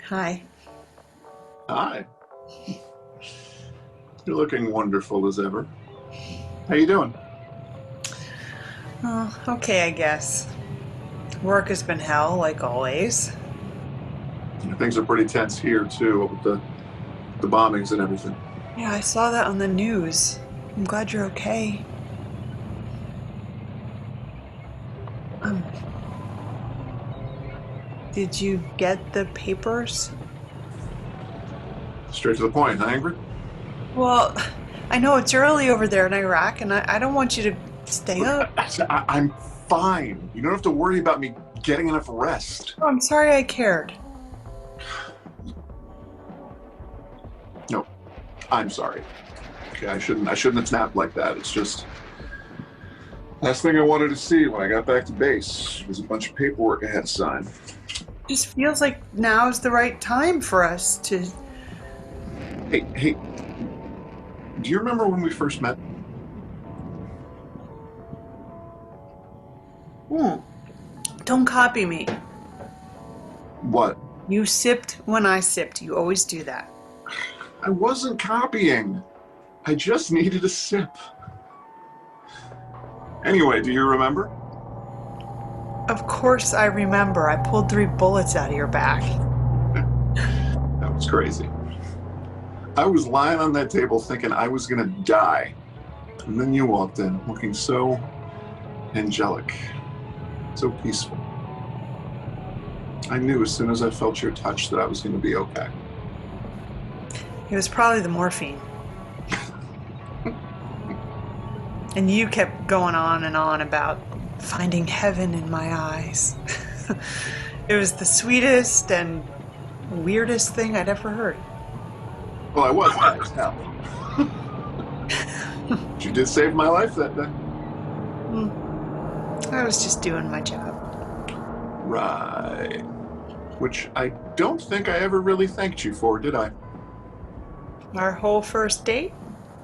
Hi. Hi, you're looking wonderful as ever. How you doing? Oh, okay, I guess. Work has been hell, like always. Things are pretty tense here too, with the bombings and everything. Yeah, I saw that on the news. I'm glad you're okay. Um, did you get the papers? Straight to the point, huh, Ingrid? Well, I know it's early over there in Iraq, and I don't want you to stay Look, up. I'm fine. You don't have to worry about me getting enough rest. Oh, I'm sorry I cared. No, I'm sorry. Okay, I shouldn't have snapped like that. It's just last thing I wanted to see when I got back to base was a bunch of paperwork I had to sign. Just feels like now's the right time for us to. Hey, do you remember when we first met? Hmm. Don't copy me. What? You sipped when I sipped. You always do that. I wasn't copying. I just needed a sip. Anyway, do you remember? Of course I remember. I pulled 3 bullets out of your back. That was crazy. I was lying on that table thinking I was gonna die. And then you walked in looking so angelic, so peaceful. I knew as soon as I felt your touch that I was gonna be okay. It was probably the morphine. And you kept going on and on about finding heaven in my eyes. It was the sweetest and weirdest thing I'd ever heard. Well, I was high as hell. But you did save my life that day. I was just doing my job. Right. Which I don't think I ever really thanked you for, did I? Our whole first date?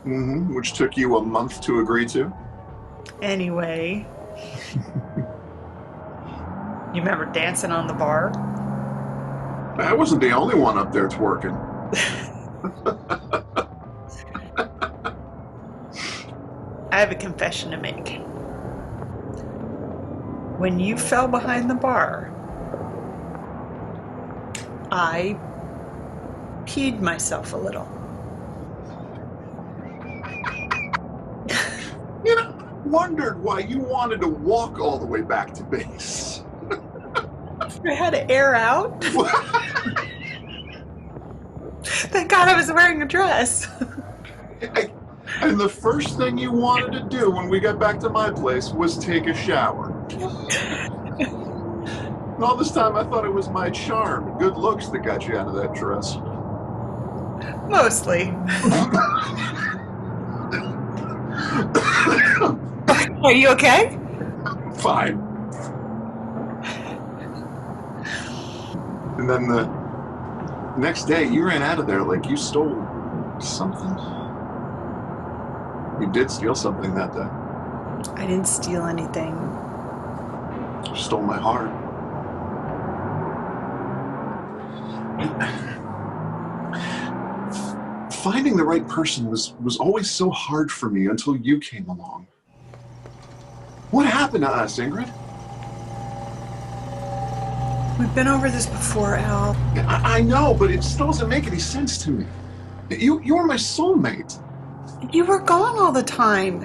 Which took you a month to agree to. Anyway, you remember dancing on the bar? I wasn't the only one up there twerking. I have a confession to make. When you fell behind the bar, I peed myself a little. You know, I wondered why you wanted to walk all the way back to base. I had to air out. Thank God I was wearing a dress. And the first thing you wanted to do when we got back to my place was take a shower. And all this time I thought it was my charm and good looks that got you out of that dress. Mostly. Are you okay? Fine. And then the next day you ran out of there like you stole something. You did steal something that day. I didn't steal anything. You stole my heart. Finding the right person was always so hard for me until you came along. What happened to us, Ingrid? We've been over this before, Al. I know, but it still doesn't make any sense to me. You were my soulmate. You were gone all the time.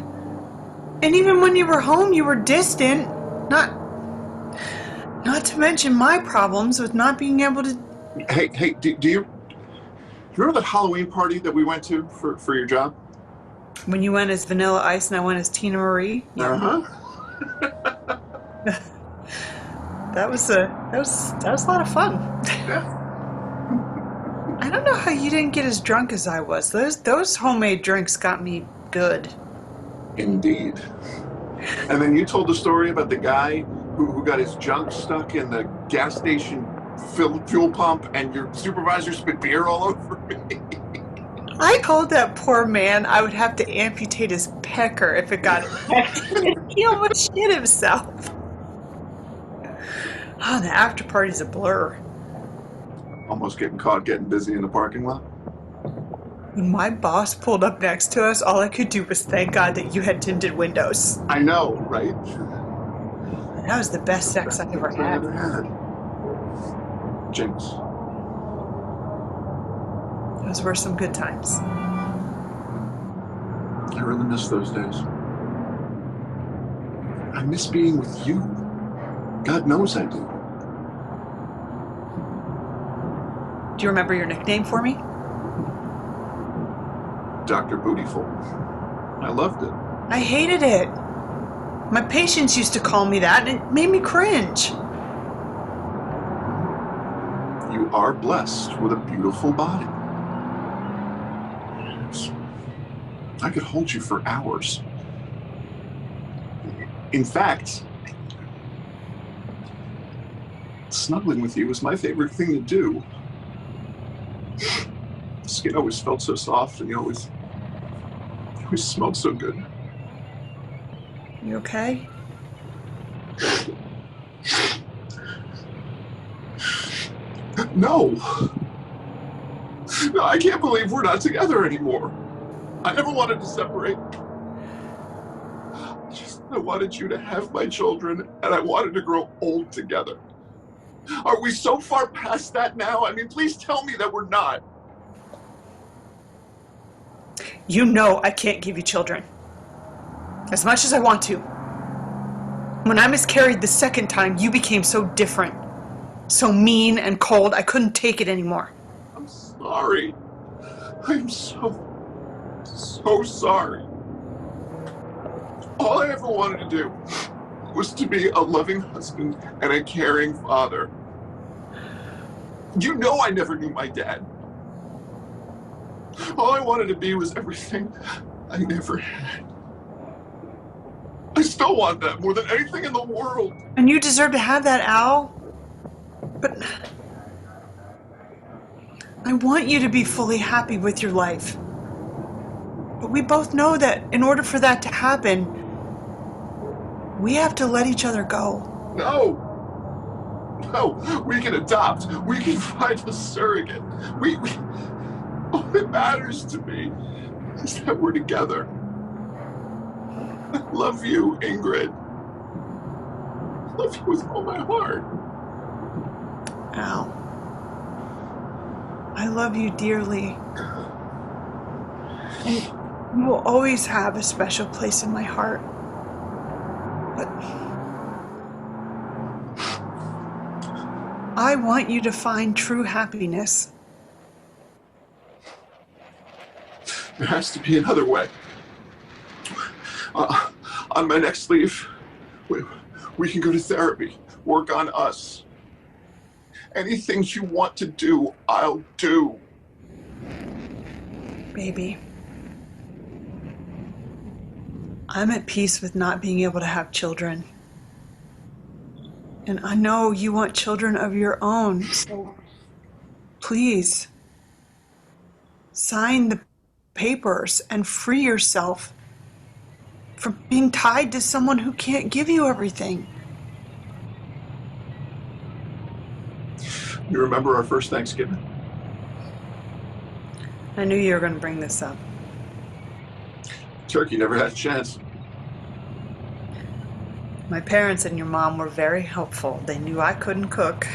And even when you were home, you were distant. Not to mention my problems with not being able to. Hey, do you remember that Halloween party that we went to for your job? When you went as Vanilla Ice and I went as Tina Marie. Yeah. Uh-huh. That was a lot of fun. Yeah. I don't know how you didn't get as drunk as I was. Those homemade drinks got me good. Indeed. And then you told the story about the guy who got his junk stuck in the gas station fuel pump and your supervisor spit beer all over me. I told that poor man I would have to amputate his pecker if it got infected. He almost shit himself. Oh, the after party's a blur. almost getting caught getting busy in the parking lot. When my boss pulled up next to us, all I could do was thank God that you had tinted windows. I know, right? That was the best sex I ever I had. ever had. Jinx. Those were some good times. I really miss those days. I miss being with you. God knows I do. Do you remember your nickname for me? Dr. Bootyful. I loved it. I hated it. My patients used to call me that, and it made me cringe. You are blessed with a beautiful body. I could hold you for hours. In fact, snuggling with you was my favorite thing to do. The skin always felt so soft, and you always smelled so good. You okay? No! No, I can't believe we're not together anymore. I never wanted to separate. I wanted you to have my children, and I wanted to grow old together. Are we so far past that now? I mean, please tell me that we're not. You know I can't give you children. As much as I want to. When I miscarried the second time, you became so different. So mean and cold, I couldn't take it anymore. I'm sorry. I'm so sorry. All I ever wanted to do was to be a loving husband and a caring father. You know I never knew my dad. All I wanted to be was everything I never had. I still want that more than anything in the world. And you deserve to have that, Al. But I want you to be fully happy with your life. But we both know that in order for that to happen, we have to let each other go. No, we can adopt. We can find a surrogate. All that matters to me is that we're together. I love you, Ingrid. I love you with all my heart. Al, I love you dearly. And you will always have a special place in my heart. But I want you to find true happiness. There has to be another way. On my next leave, we can go to therapy, work on us. Anything you want to do, I'll do. Baby, I'm at peace with not being able to have children. And I know you want children of your own, so please sign the papers and free yourself from being tied to someone who can't give you everything. You remember our first Thanksgiving? I knew you were going to bring this up. Turkey never had a chance. My parents and your mom were very helpful. They knew I couldn't cook.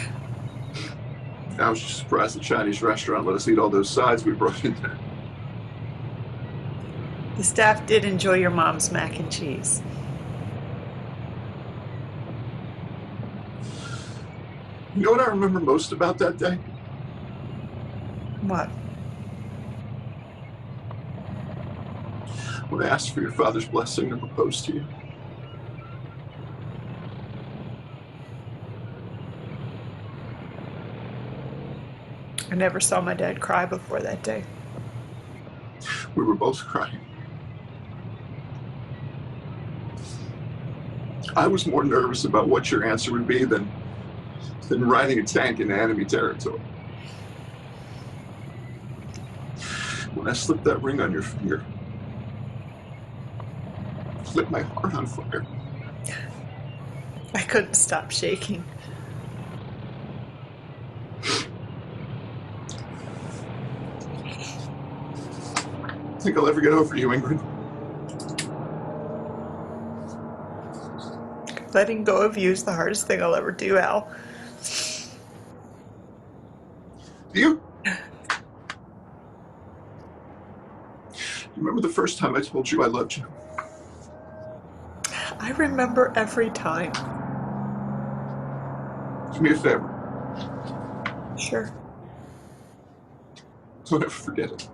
I was just surprised the Chinese restaurant let us eat all those sides we brought in there. The staff did enjoy your mom's mac and cheese. You know what I remember most about that day? What? When I asked for your father's blessing to propose to you. I never saw my dad cry before that day. We were both crying. I was more nervous about what your answer would be than riding a tank into enemy territory. When I slipped that ring on your finger, it lit my heart on fire. I couldn't stop shaking. think I'll ever get over you, Ingrid. Letting go of you is the hardest thing I'll ever do, Al. Do you? Remember the first time I told you I loved you? I remember every time. Do me a favor. Sure. Don't ever forget it.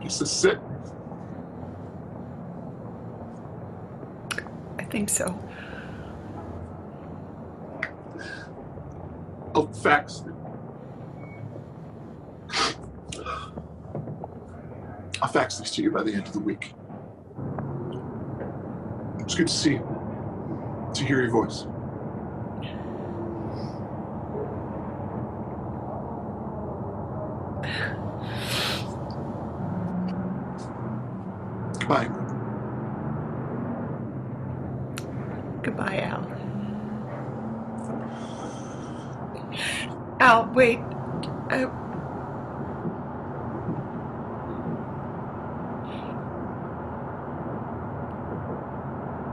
Just sit. I think so. I'll fax. I'll fax these to you by the end of the week. It's good to see you, to hear your voice. Goodbye. Goodbye, Al. Al, wait.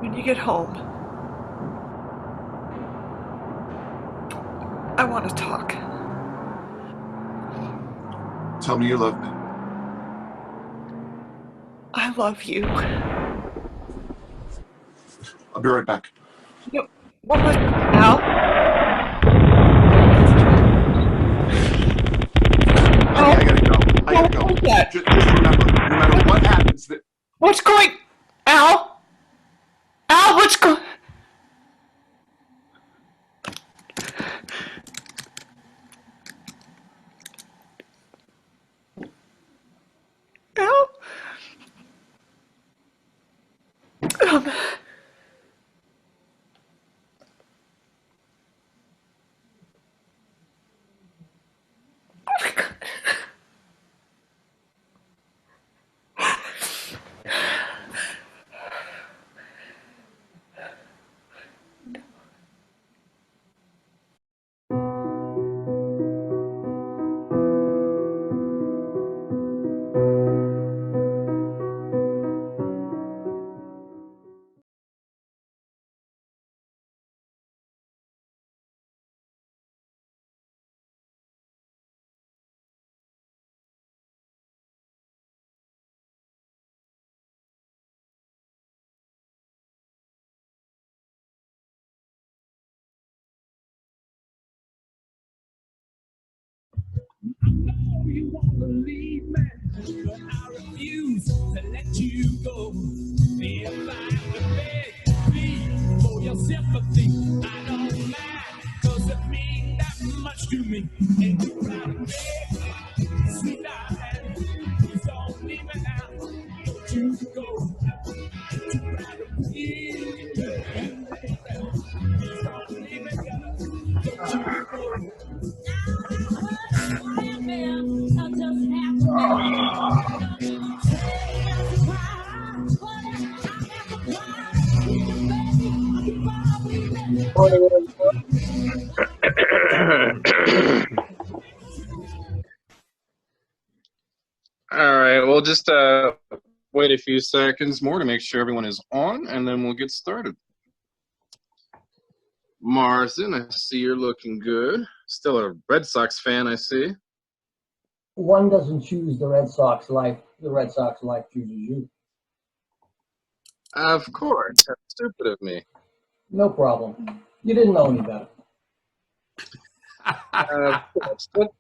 When you get home, I want to talk. Tell me you love me. I love you. I'll be right back. No, what was Al? Honey, I gotta go. I gotta go. What was that? Just remember what happens that... What's going... Al? Al, what's going... Al? Oh my God. You want to leave me, but I refuse to let you go. If I have to beg, plead for your sympathy, I don't mind, 'cause it means that much to me. And you proud of me, sweet darling, please don't leave me now. Don't you go. You proud of me, please don't leave me now. Don't you go. All right, we'll just wait a few seconds more to make sure everyone is on, and then we'll get started. Marsden, I see you're looking good. Still a Red Sox fan, I see. One doesn't choose the Red Sox life. The Red Sox life chooses you. Of course. How stupid of me. No problem. You didn't know any better. Of course. Let's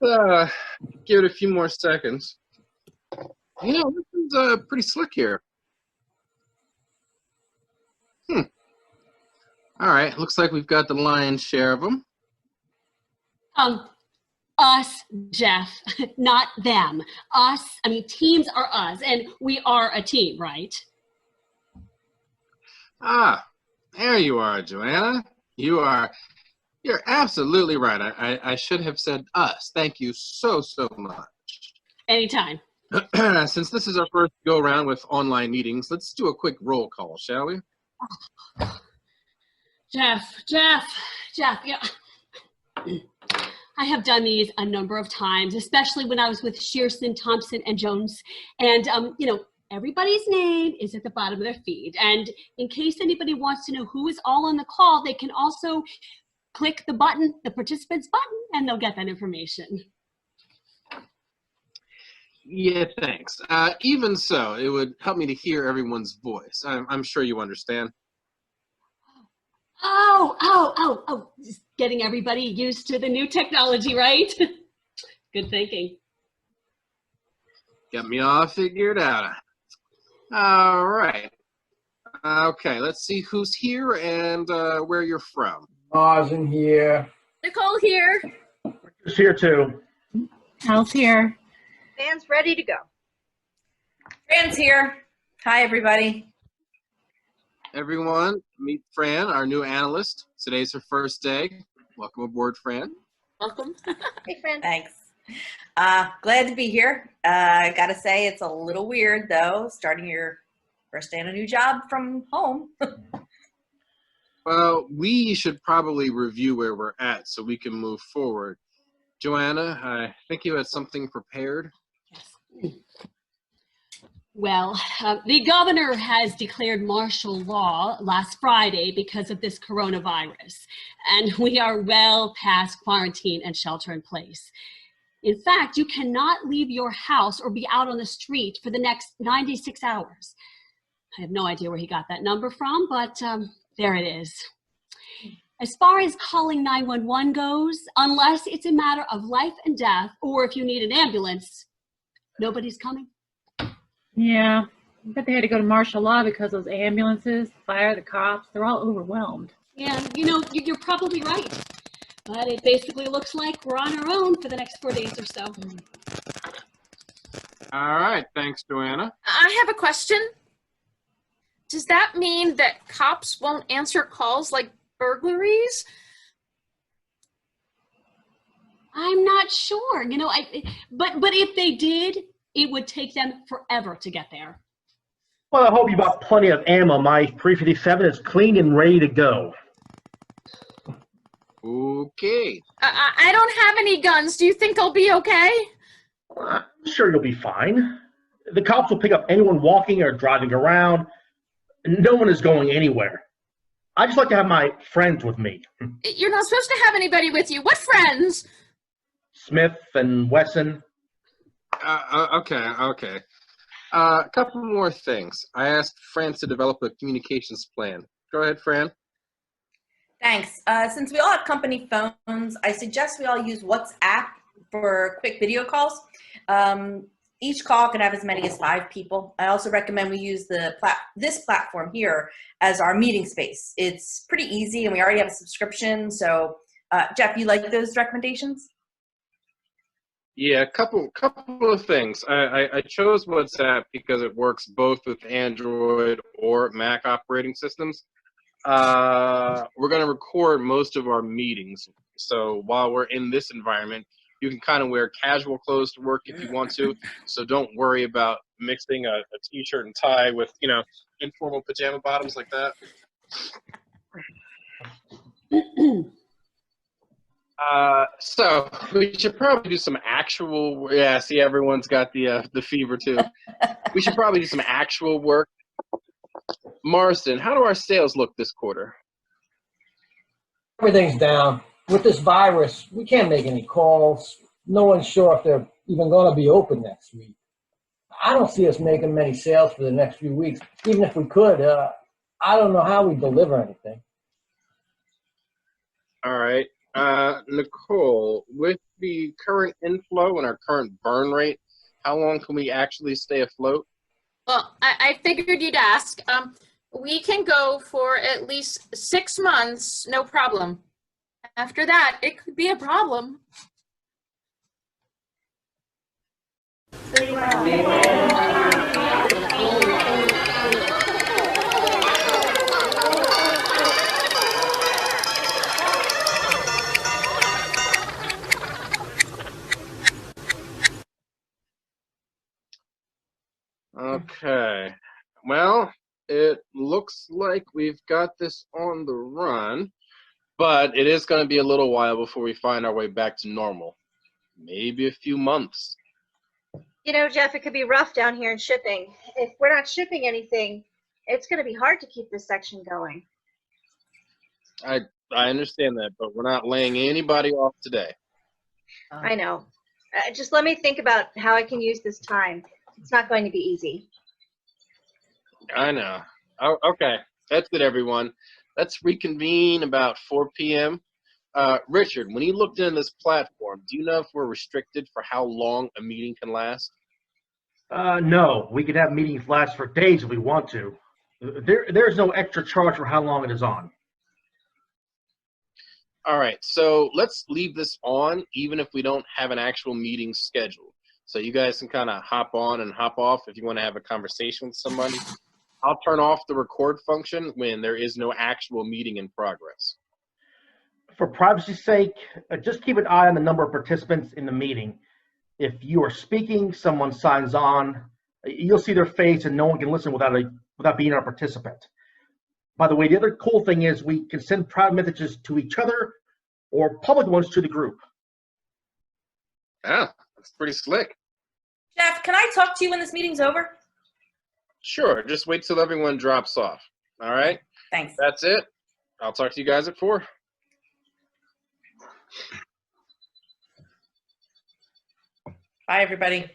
give it a few more seconds. You know, this is pretty slick here. All right, looks like we've got the lion's share of them. Us, Jeff, not them. Us, I mean, teams are us, and we are a team, right? Ah, there you are, Joanna. You're absolutely right. I should have said us. Thank you so much. Anytime. Since this is our first go around with online meetings, let's do a quick roll call, shall we? Jeff, yeah. I have done these a number of times, especially when I was with Shearson, Thompson, and Jones. And, everybody's name is at the bottom of their feed. And in case anybody wants to know who is all on the call, they can also click the button, the participants button, and they'll get that information. Yeah, thanks. Even so, it would help me to hear everyone's voice. I'm sure you understand. Oh, just getting everybody used to the new technology, right? Good thinking. Got me all figured out. All right. Okay, let's see who's here and where you're from. Mars in here. Nicole here. Who's here too? Al's here. Dan's ready to go. Fran's here. Hi, everybody. Everyone, meet Fran, our new analyst. Today's her first day. Welcome aboard, Fran. Welcome. Hey, Fran. Thanks. Glad to be here. I gotta say, it's a little weird, though, starting your first day on a new job from home. Well, we should probably review where we're at so we can move forward. Joanna, I think you had something prepared. Yes. Well, the governor has declared martial law last Friday because of this coronavirus, and we are well past quarantine and shelter in place. In fact, you cannot leave your house or be out on the street for the next 96 hours. I have no idea where he got that number from, but there it is. As far as calling 911 goes, unless it's a matter of life and death, or if you need an ambulance, nobody's coming. Yeah, I bet they had to go to martial law because those ambulances, fire, the cops, they're all overwhelmed. Yeah, you're probably right. But it basically looks like we're on our own for the next 4 days or so. All right, thanks, Joanna. I have a question. Does that mean that cops won't answer calls like burglaries? I'm not sure. But if they did, it would take them forever to get there. Well, I hope you bought plenty of ammo. My 357 is clean and ready to go. Okay. I don't have any guns. Do you think I'll be okay? I'm sure you'll be fine. The cops will pick up anyone walking or driving around. No one is going anywhere. I just like to have my friends with me. You're not supposed to have anybody with you. What friends? Smith and Wesson. Okay. A couple more things. I asked Fran to develop a communications plan. Go ahead, Fran. Thanks. Since we all have company phones, I suggest we all use WhatsApp for quick video calls. Each call can have as many as 5 people. I also recommend we use this platform here as our meeting space. It's pretty easy, and we already have a subscription. So, Jeff, you like those recommendations? Yeah, a couple of things. I chose WhatsApp because it works both with Android or Mac operating systems. We're going to record most of our meetings. So while we're in this environment, you can kind of wear casual clothes to work if you want to. So don't worry about mixing a t-shirt and tie with, informal pajama bottoms like that. So we should probably do some actual. Yeah, see, everyone's got the fever too. We should probably do some actual work. Marston, how do our sales look this quarter? Everything's down. With this virus, we can't make any calls. No one's sure if they're even going to be open next week. I don't see us making many sales for the next few weeks. Even if we could, I don't know how we deliver anything. All right. Nicole, with the current inflow and our current burn rate, how long can we actually stay afloat? Well, I figured you'd ask. We can go for at least 6 months, no problem. After that, it could be a problem. Okay. Well, it looks like we've got this on the run, but it is going to be a little while before we find our way back to normal. Maybe a few months. You know, Jeff, it could be rough down here in shipping. If we're not shipping anything, it's going to be hard to keep this section going. I understand that, but we're not laying anybody off today. I know. Just let me think about how I can use this time. It's not going to be easy. I know. Oh, okay. That's it, everyone. Let's reconvene about 4 p.m. Richard, when you looked into this platform, do you know if we're restricted for how long a meeting can last? No, we could have meetings last for days if we want to. There's no extra charge for how long it is on. All right, so let's leave this on even if we don't have an actual meeting scheduled. So you guys can kind of hop on and hop off if you want to have a conversation with somebody. I'll turn off the record function when there is no actual meeting in progress. For privacy's sake, just keep an eye on the number of participants in the meeting. If you are speaking, someone signs on, you'll see their face and no one can listen without being a participant. By the way, the other cool thing is we can send private messages to each other or public ones to the group. Yeah, that's pretty slick. Jeff, can I talk to you when this meeting's over? Sure, just wait till everyone drops off. All right? Thanks. That's it. I'll talk to you guys at 4. Bye, everybody.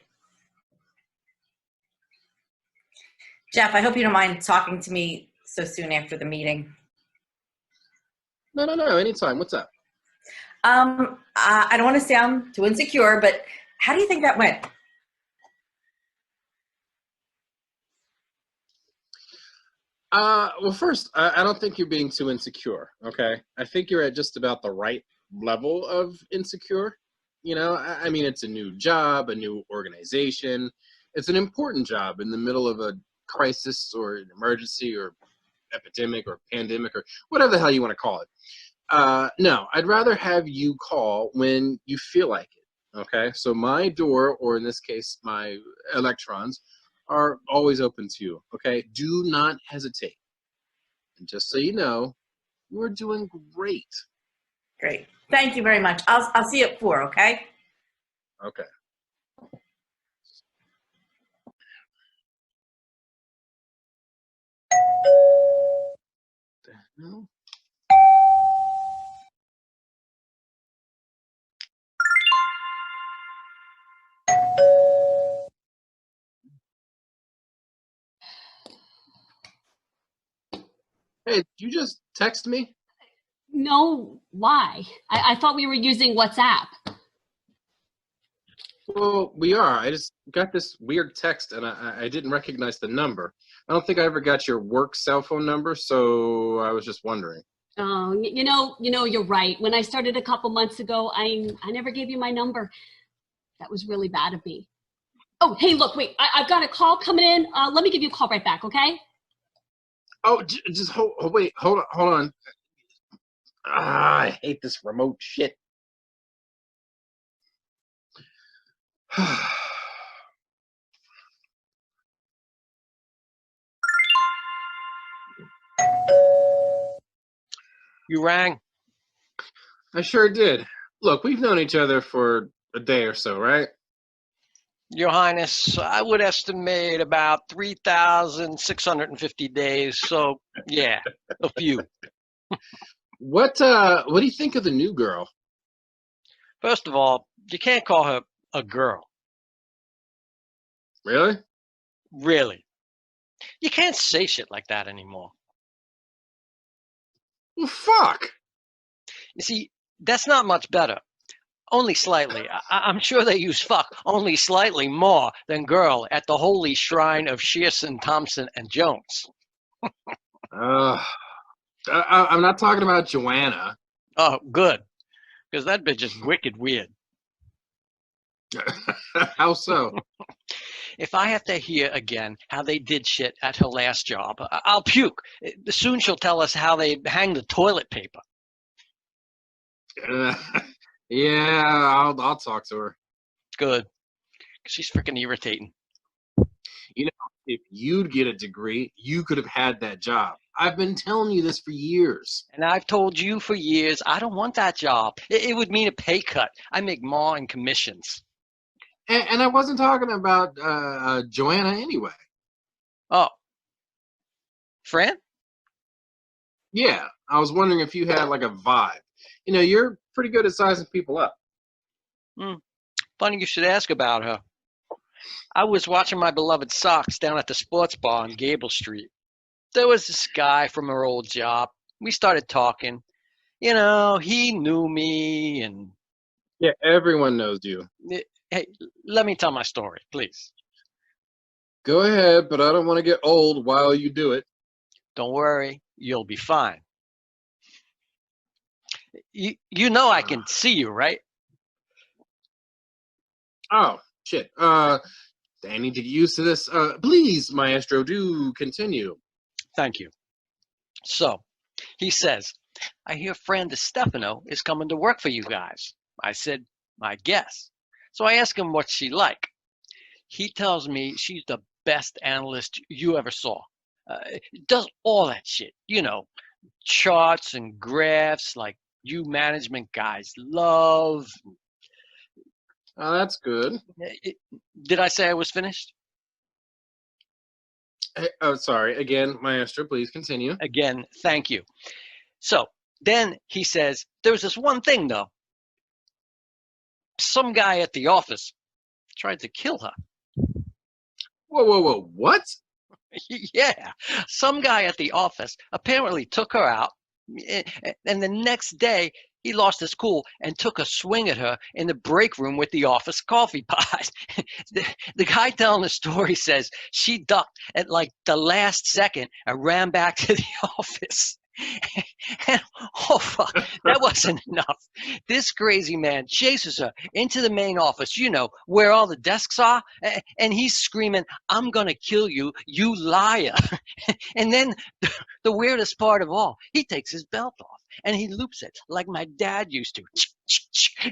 Jeff, I hope you don't mind talking to me so soon after the meeting. No, anytime. What's up? I don't want to sound too insecure, but how do you think that went? Well, first, I don't think you're being too insecure, okay? I think you're at just about the right level of insecure. You know, I mean, it's a new job, a new organization. It's an important job in the middle of a crisis or an emergency or epidemic or pandemic or whatever the hell you want to call it. No, I'd rather have you call when you feel like it, okay? So my door, or in this case, my electrons, are always open to you, okay? Do not hesitate. And just so you know, we're doing great. Great. Thank you very much. I'll see you at 4, okay? Okay. The hell? Hey, did you just text me? No, why? I thought we were using WhatsApp. Well, we are. I just got this weird text and I didn't recognize the number. I don't think I ever got your work cell phone number, so I was just wondering. Oh, you know, you're right. When I started a couple months ago, I never gave you my number. That was really bad of me. Oh, hey, look, wait, I've got a call coming in. Let me give you a call right back, okay? Oh, just hold on. I hate this remote shit. You rang? I sure did. Look, we've known each other for a day or so, right? Your Highness, I would estimate about 3,650 days. So, yeah, a few. What do you think of the new girl? First of all, you can't call her a girl. Really? Really. You can't say shit like that anymore. Well, fuck. You see, that's not much better. Only slightly. I'm sure they use fuck only slightly more than girl at the holy shrine of Shearson, Thompson, and Jones. I'm not talking about Joanna. Oh, good. Because that bitch is wicked weird. How so? If I have to hear again how they did shit at her last job, I'll puke. Soon she'll tell us how they hang the toilet paper. Yeah, I'll talk to her. Good. She's freaking irritating. You know, If you'd get a degree, you could have had that job. I've been telling you this for years. And I've told you for years, I don't want that job. It would mean a pay cut. I make more in commissions. And I wasn't talking about Joanna anyway. Oh. Fran? Yeah, I was wondering if you had like a vibe. You know, you're pretty good at sizing people up. Funny you should ask about her. I was watching my beloved Sox down at the sports bar on Gable Street. There was this guy from her old job. We started talking. You know, he knew me and... Yeah, everyone knows you. Hey, let me tell my story, please. Go ahead, but I don't want to get old while you do it. Don't worry, you'll be fine. You know I can see you, right? Oh, shit. I need to get used to this. Please, Maestro, do continue. Thank you. So, he says, I hear Fran DeStefano is coming to work for you guys. I said, I guess. So I asked him what's she like. He tells me she's the best analyst you ever saw. Does all that shit, you know, charts and graphs like you management guys love. Oh, that's good. Did I say I was finished? Hey, oh, sorry. Again, Maestro, please continue. Again, thank you. So then he says, there's this one thing, though. Some guy at the office tried to kill her. Whoa. What? Yeah. Some guy at the office apparently took her out, and the next day he lost his cool and took a swing at her in the break room with the office coffee pot. The guy telling the story says she ducked at like the last second and ran back to the office. And, oh, fuck, that wasn't enough. This crazy man chases her into the main office, you know, where all the desks are, and he's screaming, I'm going to kill you, you liar. And then the weirdest part of all, he takes his belt off and he loops it like my dad used to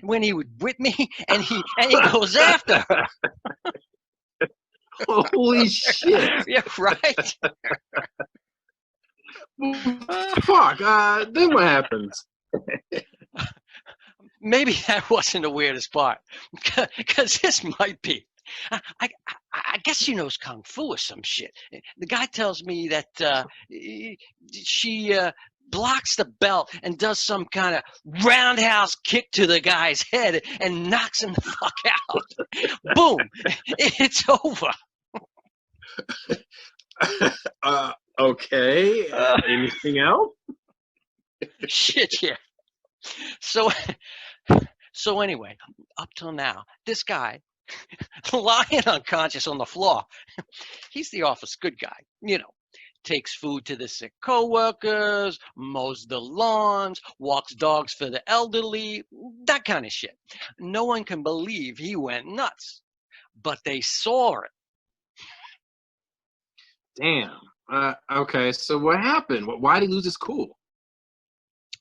when he would whip me, and he goes after her. Holy shit. Yeah, right? Fuck, then what happens? Maybe that wasn't the weirdest part, because this might be. I guess she knows kung fu or some shit. The guy tells me that she blocks the belt and does some kind of roundhouse kick to the guy's head and knocks him the fuck out. Boom! It's over. Okay. Anything else? Shit, yeah. So anyway, up till now, this guy lying unconscious on the floor, he's the office good guy, you know. Takes food to the sick coworkers, mows the lawns, walks dogs for the elderly, that kind of shit. No one can believe he went nuts, but they saw it. Damn. Okay, so what happened? Why did he lose his cool?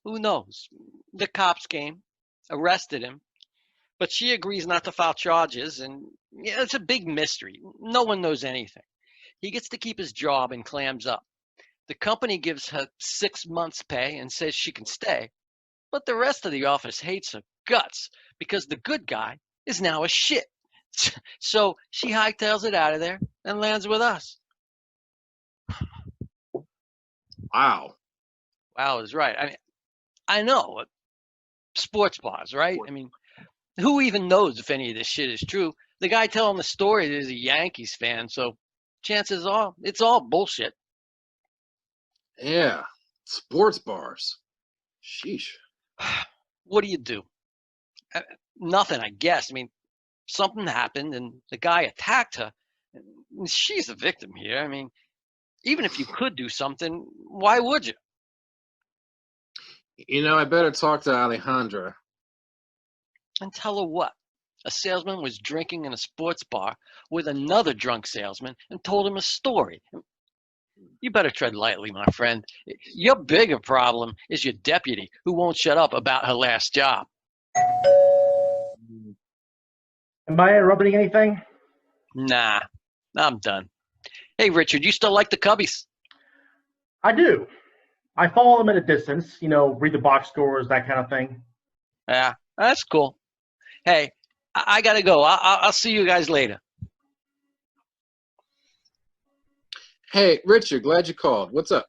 Who knows? The cops came, arrested him, but she agrees not to file charges, and yeah, it's a big mystery. No one knows anything. He gets to keep his job and clams up. The company gives her 6 months' pay and says she can stay, but the rest of the office hates her guts because the good guy is now a shit. So she hightails it out of there and lands with us. Wow. Wow is right. I mean, I know, sports bars, right? I mean, who even knows if any of this shit is true? The guy telling the story is a Yankees fan, so chances are it's all bullshit. Yeah, sports bars. Sheesh. What do? Nothing, I guess. I mean, something happened and the guy attacked her. She's the victim here. I mean, even if you could do something, why would you? You know, I better talk to Alejandra. And tell her what? A salesman was drinking in a sports bar with another drunk salesman and told him a story. You better tread lightly, my friend. Your bigger problem is your deputy, who won't shut up about her last job. Am I interrupting anything? Nah, I'm done. Hey, Richard, you still like the Cubbies? I do. I follow them at a distance, read the box scores, that kind of thing. Yeah, that's cool. Hey, I gotta go. I'll see you guys later. Hey, Richard, glad you called. What's up?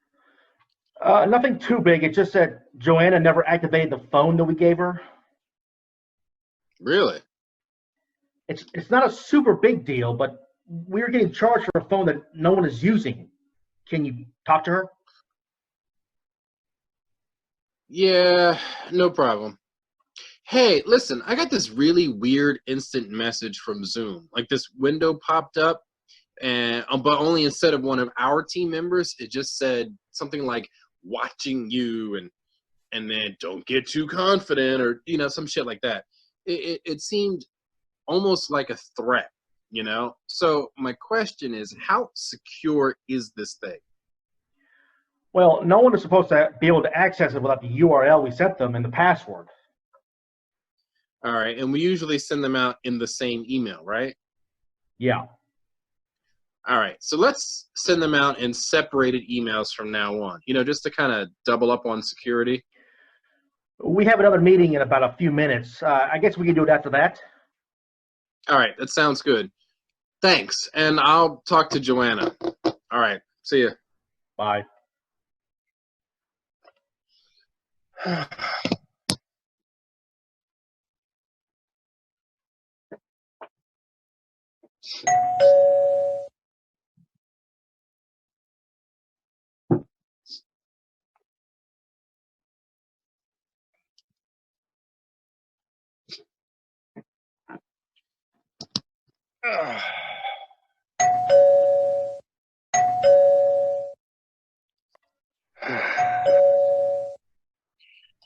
Nothing too big. It's just that Joanna never activated the phone that we gave her. Really? It's not a super big deal, but we're getting charged for a phone that no one is using. Can you talk to her? Yeah, no problem. Hey, listen, I got this really weird instant message from Zoom. Like this window popped up, and but only instead of one of our team members, it just said something like "watching you" and then "don't get too confident" or some shit like that. It seemed almost like a threat, So my question is, how secure is this thing? Well, no one is supposed to be able to access it without the URL we sent them and the password. All right, and we usually send them out in the same email, right? Yeah. All right, so let's send them out in separated emails from now on, just to kind of double up on security. We have another meeting in about a few minutes. I guess we can do it after that. All right, that sounds good. Thanks, and I'll talk to Joanna. All right, see ya. Bye.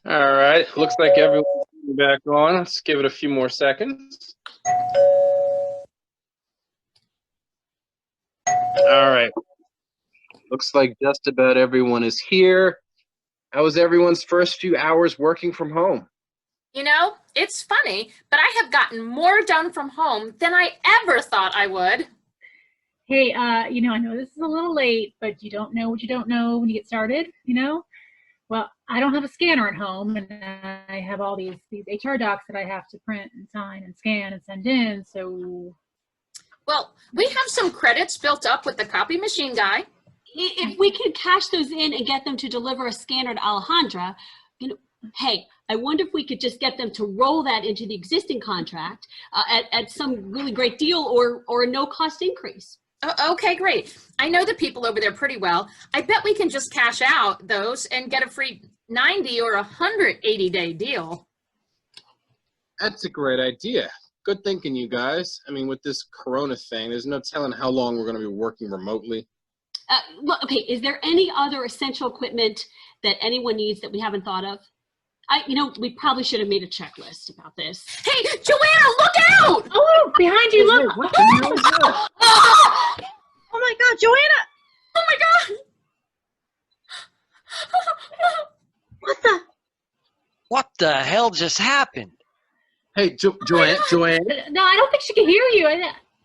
All right, looks like everyone's back on. Let's give it a few more seconds. All right, looks like just about everyone is here. How was everyone's first few hours working from home? It's funny, but I have gotten more done from home than I ever thought I would. Hey, I know this is a little late, but you don't know what you don't know when you get started, Well, I don't have a scanner at home, and I have all these HR docs that I have to print and sign and scan and send in, so... Well, we have some credits built up with the copy machine guy. If we could cash those in and get them to deliver a scanner to Alejandra, hey, I wonder if we could just get them to roll that into the existing contract at some really great deal or a no-cost increase. Okay, great. I know the people over there pretty well. I bet we can just cash out those and get a free 90 or 180-day deal. That's a great idea. Good thinking, you guys. I mean, with this corona thing, there's no telling how long we're going to be working remotely. Look, okay, is there any other essential equipment that anyone needs that we haven't thought of? We probably should have made a checklist about this. Hey, Joanna, look out! Oh, behind you, look! What the hell is that? Oh my God, Joanna! Oh my God! What the? What the hell just happened? Hey, Joanne. No, I don't think she can hear you.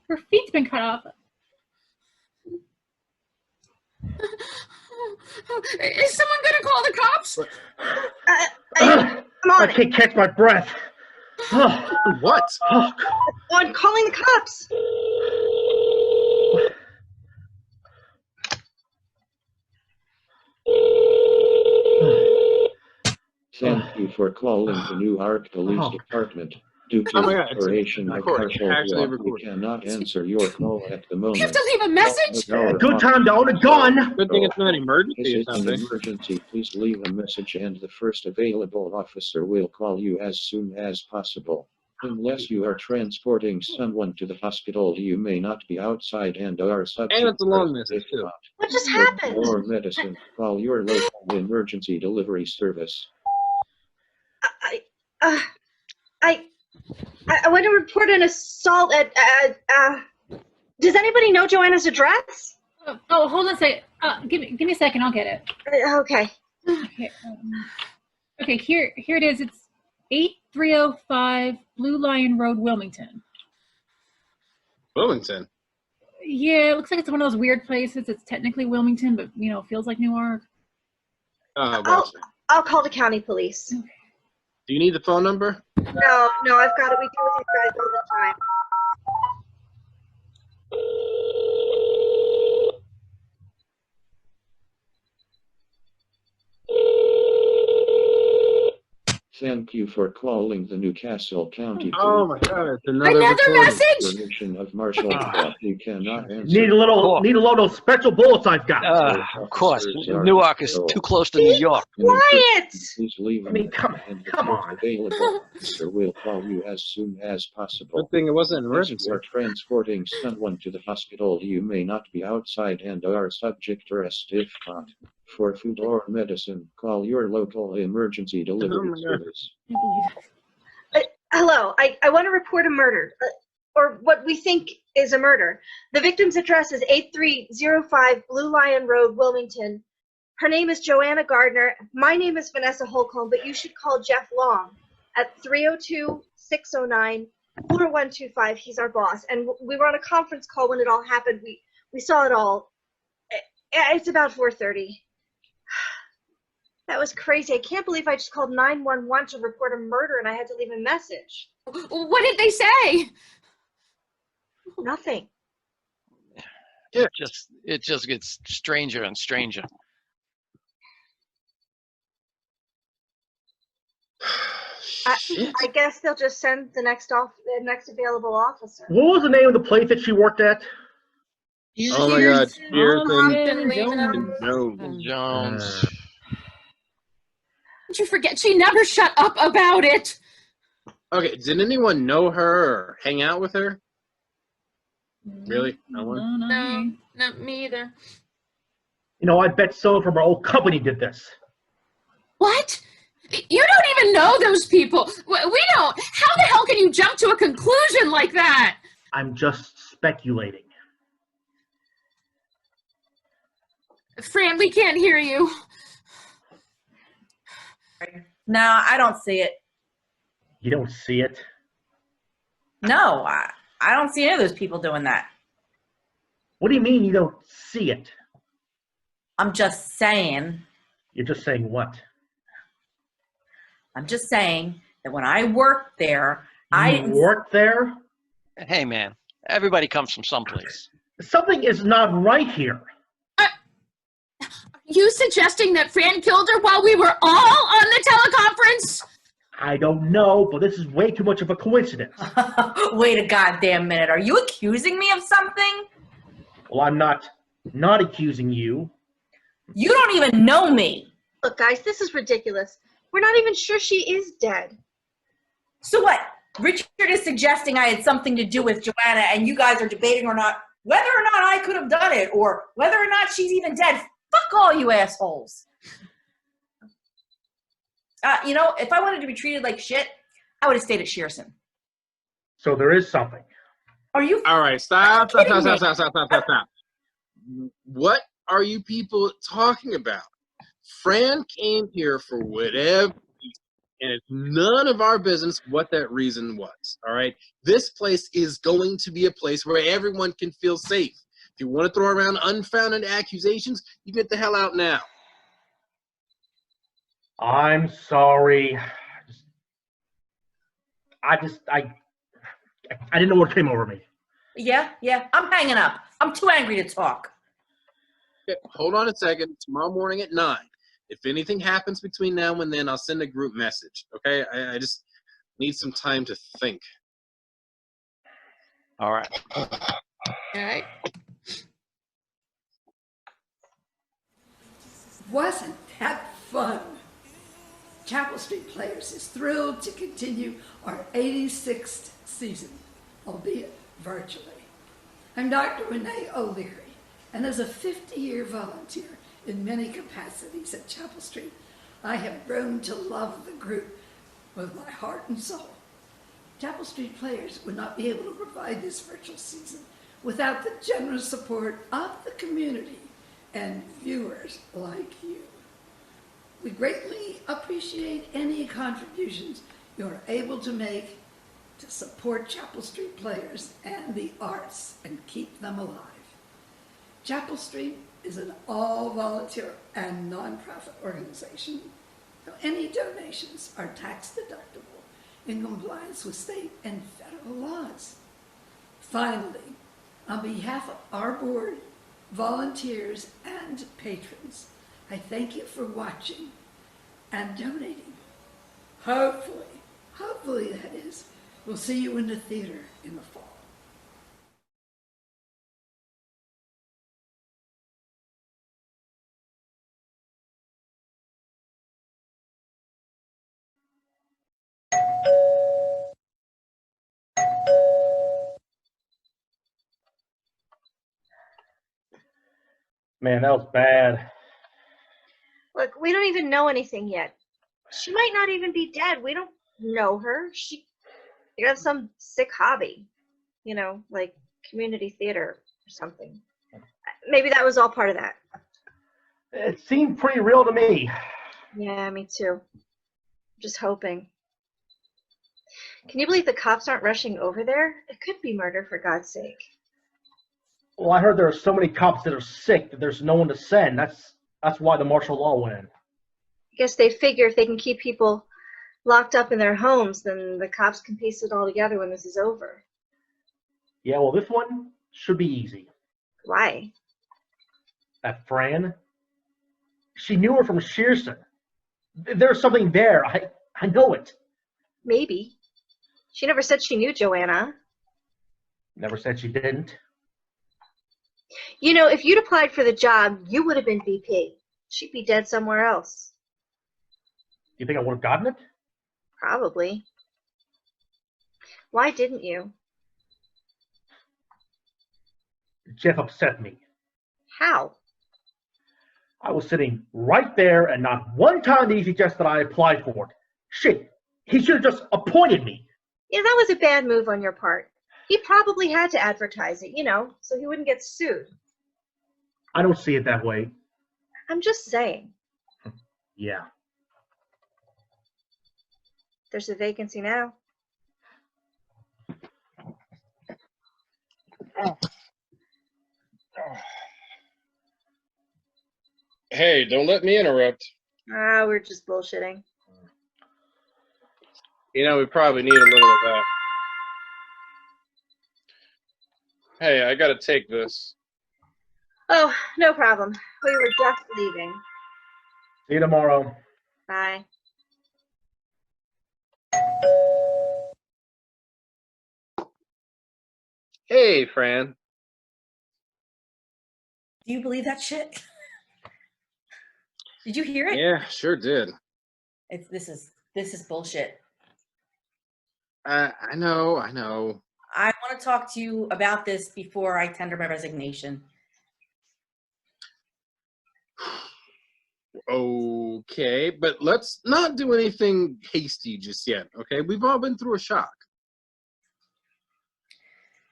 Her feet's been cut off. Is someone going to call the cops? I'm on I it. can't catch my breath. What? Oh, God. I'm calling the cops. Thank you for calling the Newark Police Department. Due to Oh my God, it's operation by recording. partial Actually block, we recording. cannot answer your call at the moment. You have to leave a message? Good time to own a gun. Good thing it's not an emergency This or is an something. emergency. Please leave a message and the first available officer will call you as soon as possible. Unless you are transporting someone to the hospital, you may not be outside and are subject And it's a long to message, too. What just For happened? more medicine, call your local emergency delivery service. I want to report an assault at. Does anybody know Joanna's address? Oh, hold on a second. Give me a second. I'll get it. Okay. Okay, here it is. It's 8305 Blue Lion Road, Wilmington. Wilmington? Yeah, it looks like it's one of those weird places. It's technically Wilmington, but feels like Newark. Gotcha. I'll call the county police. Do you need the phone number? No, I've got it. We deal with these guys all the time. Thank you for calling the Newcastle County Oh my Police. God, it's Another message? Information of Marshal Clark. You cannot answer. Need a load of special bullets I've got. Of course, Newark is too close to New York. Quiet! Please leave. I mean, come on. Available officer will call you as soon as possible. Good thing it wasn't an Unless emergency. you are transporting someone to the hospital, you may not be outside and are subject to arrest if caught. For food or medicine, call your local emergency delivery service. Hello, I want to report a murder, or what we think is a murder. The victim's address is 8305 Blue Lion Road, Wilmington. Her name is Joanna Gardner. My name is Vanessa Holcomb, but you should call Jeff Long at 302-609-4125. He's our boss. And we were on a conference call when it all happened. We saw it all. It's about 4:30. That was crazy. I can't believe I just called 911 to report a murder and I had to leave a message. What did they say? Nothing. It just gets stranger and stranger. I guess they'll just send the next available officer. What was the name of the place that she worked at? Oh my God, Jones. Did you forget? She never shut up about it. Okay, did anyone know her or hang out with her? Really? No one? No, not me either. I bet someone from our old company did this. What? You don't even know those people. We don't. How the hell can you jump to a conclusion like that? I'm just speculating. Fran, we can't hear you. No, I don't see it. You don't see it? No, I don't see any of those people doing that. What do you mean you don't see it? I'm just saying. You're just saying what? I'm just saying that when I worked there, You worked there? Hey, man, everybody comes from someplace. Something is not right here. You suggesting that Fran killed her while we were all on the teleconference? I don't know, but this is way too much of a coincidence. Wait a goddamn minute. Are you accusing me of something? Well, I'm not accusing you. You don't even know me. Look, guys, this is ridiculous. We're not even sure she is dead. So what? Richard is suggesting I had something to do with Joanna, and you guys are debating or not whether or not I could have done it, or whether or not she's even dead. Fuck all you assholes. If I wanted to be treated like shit, I would have stayed at Shearson. So there is something. Are you? All right, stop. What are you people talking about? Fran came here for whatever reason, and it's none of our business what that reason was, all right? This place is going to be a place where everyone can feel safe. If you want to throw around unfounded accusations, you get the hell out now. I'm sorry. I didn't know what came over me. Yeah, I'm hanging up. I'm too angry to talk. Okay, hold on a second. Tomorrow morning at 9. If anything happens between now and then, I'll send a group message, okay? I just need some time to think. All right. All right. Wasn't that fun? Chapel Street Players is thrilled to continue our 86th season, albeit virtually. I'm Dr. Renee O'Leary, and as a 50-year volunteer in many capacities at Chapel Street, I have grown to love the group with my heart and soul. Chapel Street Players would not be able to provide this virtual season without the generous support of the community and viewers like you. We greatly appreciate any contributions you're able to make to support Chapel Street Players and the arts and keep them alive. Chapel Street is an all-volunteer and nonprofit organization, so any donations are tax deductible in compliance with state and federal laws. Finally, on behalf of our board, volunteers, and patrons, I thank you for watching and donating. Hopefully that is, we'll see you in the theater in the fall. Man, that was bad. Look, we don't even know anything yet. She might not even be dead. We don't know her. She could have some sick hobby, you know, like community theater or something. Maybe that was all part of that. It seemed pretty real to me. Yeah, me too. Just hoping. Can you believe the cops aren't rushing over there? It could be murder, for God's sake. Well, I heard there are so many cops that are sick that there's no one to send. That's why the martial law went in. I guess they figure if they can keep people locked up in their homes, then the cops can piece it all together when this is over. Yeah, well, this one should be easy. Why? That Fran, she knew her from Shearson. There's something there. I know it. Maybe. She never said she knew Joanna. Never said she didn't. You know, if you'd applied for the job, you would have been VP. She'd be dead somewhere else. You think I would have gotten it? Probably. Why didn't you? Jeff upset me. How? I was sitting right there, and not one time did he suggest that I apply for it. Shit, he should have just appointed me. Yeah, that was a bad move on your part. He probably had to advertise it, you know, so he wouldn't get sued. I don't see it that way. I'm just saying. Yeah. There's a vacancy now. Hey, don't let me interrupt. Ah, we're just bullshitting. You know, we probably need a little of that. Hey, I gotta take this. Oh, no problem. We were just leaving. See you tomorrow. Bye. Hey, Fran. Do you believe that shit? Did you hear it? Yeah, sure did. This is bullshit. I know. I want to talk to you about this before I tender my resignation. Okay, but let's not do anything hasty just yet, okay? We've all been through a shock.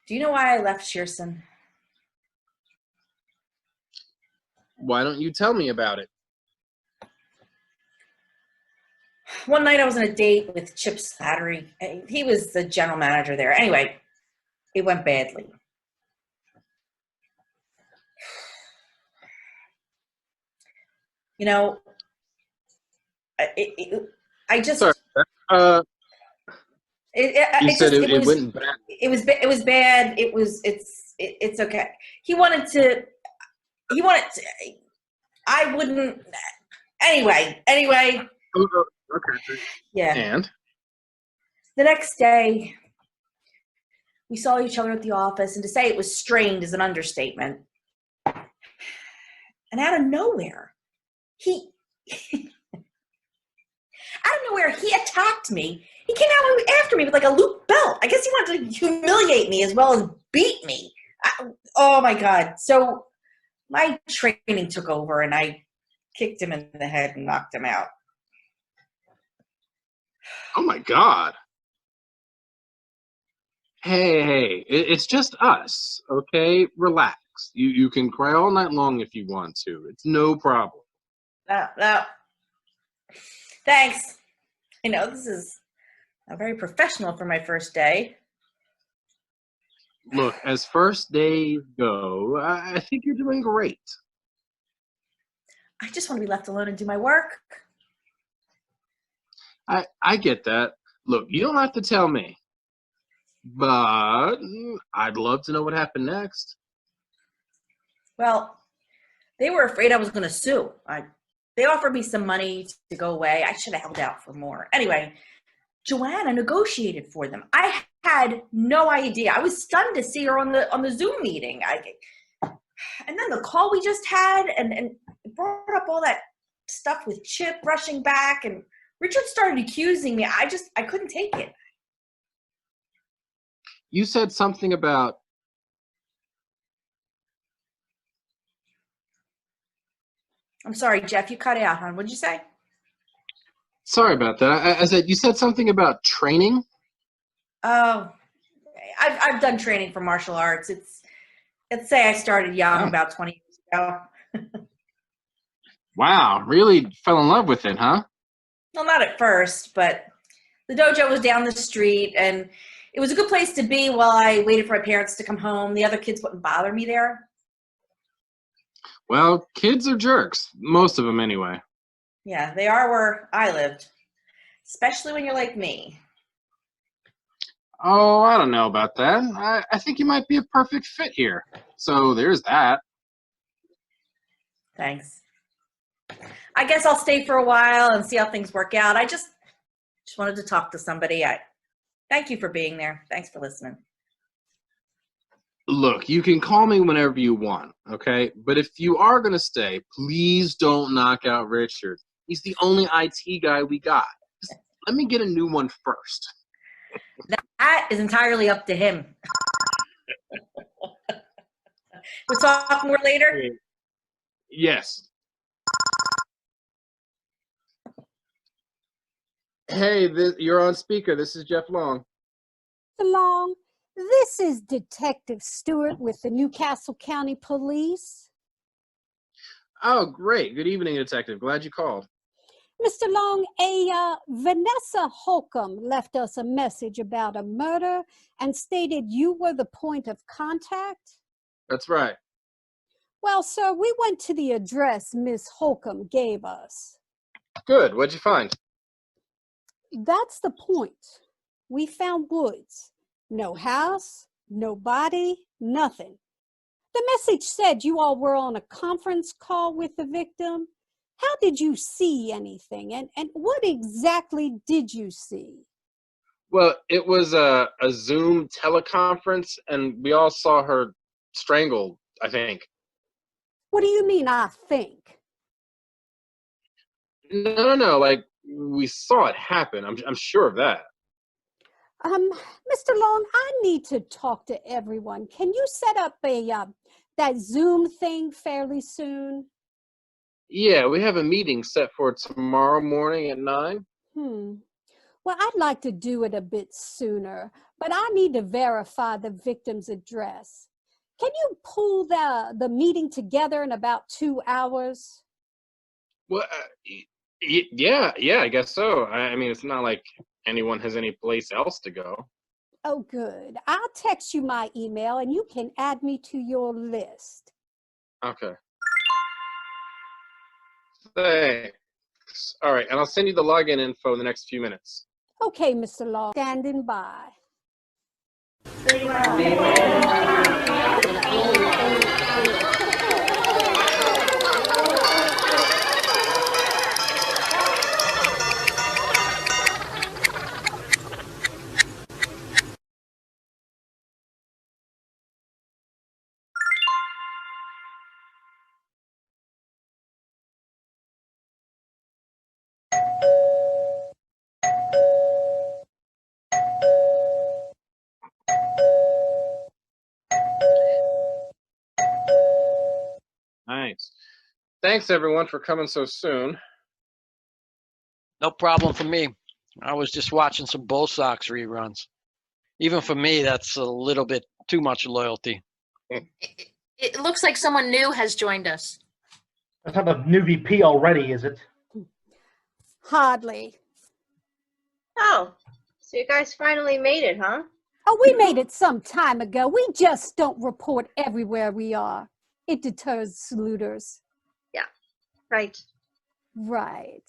Do you know why I left Shearson? Why don't you tell me about it? One night I was on a date with Chip Slattery. He was the general manager there. Anyway, it went badly. You know, I just. Sorry. You said it went bad. It was bad. It's okay. He wanted to. I wouldn't. Anyway. Okay. Yeah. And? The next day, we saw each other at the office, and to say it was strained is an understatement. And out of nowhere, he attacked me. He came out after me with like a loop belt. I guess he wanted to humiliate me as well as beat me. Oh my God. So my training took over, and I kicked him in the head and knocked him out. Oh my God. Hey, it's just us, okay? Relax. You can cry all night long if you want to. It's no problem. No. Thanks. You know, this is very professional for my first day. Look, as first days go, I think you're doing great. I just want to be left alone and do my work. I get that. Look, you don't have to tell me, but I'd love to know what happened next. Well, they were afraid I was going to sue. They offered me some money to go away. I should have held out for more. Anyway, Joanna negotiated for them. I had no idea. I was stunned to see her on the Zoom meeting. And then the call we just had, and it brought up all that stuff with Chip rushing back, and Richard started accusing me. I couldn't take it. You said something about I'm sorry, Jeff, you cut out, hon. What'd you say? Sorry about that. I said you said something about training. Oh, I've done training for martial arts. Let's say I started young, about 20 years ago. Wow, really fell in love with it, huh? Well, not at first, but the dojo was down the street, and it was a good place to be while I waited for my parents to come home. The other kids wouldn't bother me there. Well, kids are jerks. Most of them, anyway. Yeah, they are where I lived, especially when you're like me. Oh, I don't know about that. I think you might be a perfect fit here. So there's that. Thanks. I guess I'll stay for a while and see how things work out. I just wanted to talk to somebody. Thank you for being there. Thanks for listening. Look, you can call me whenever you want, okay? But if you are going to stay, please don't knock out Richard. He's the only IT guy we got. Just let me get a new one first. That is entirely up to him. We'll talk more later? Yes. Hey, you're on speaker. This is Jeff Long. Long. This is Detective Stewart with the Newcastle County Police. Oh, great. Good evening, Detective. Glad you called. Mr. Long, Vanessa Holcomb left us a message about a murder and stated you were the point of contact. That's right. Well, sir, we went to the address Miss Holcomb gave us. Good. What'd you find? That's the point. We found woods. No house, no body, nothing. The message said you all were on a conference call with the victim. How did you see anything, and what exactly did you see? Well, it was a Zoom teleconference, and we all saw her strangled, I think. What do you mean, I think? No, like, we saw it happen. I'm sure of that. Mr. Long, I need to talk to everyone. Can you set up that Zoom thing fairly soon? Yeah, we have a meeting set for tomorrow morning at 9. Well, I'd like to do it a bit sooner, but I need to verify the victim's address. Can you pull the meeting together in about 2 hours? Well, yeah, I guess so. I mean, it's not like anyone has any place else to go. Oh, good. I'll text you my email and you can add me to your list. Okay. Thanks. All right, and I'll send you the login info in the next few minutes. Okay, Mr. Long, standing by. Nice. Thanks, everyone, for coming so soon. No problem for me. I was just watching some Bull Sox reruns. Even for me, that's a little bit too much loyalty. It looks like someone new has joined us. That's not a new VP already, is it? Hardly. Oh, so you guys finally made it, huh? Oh, we made it some time ago. We just don't report everywhere we are. It deters looters. Yeah, right. Right.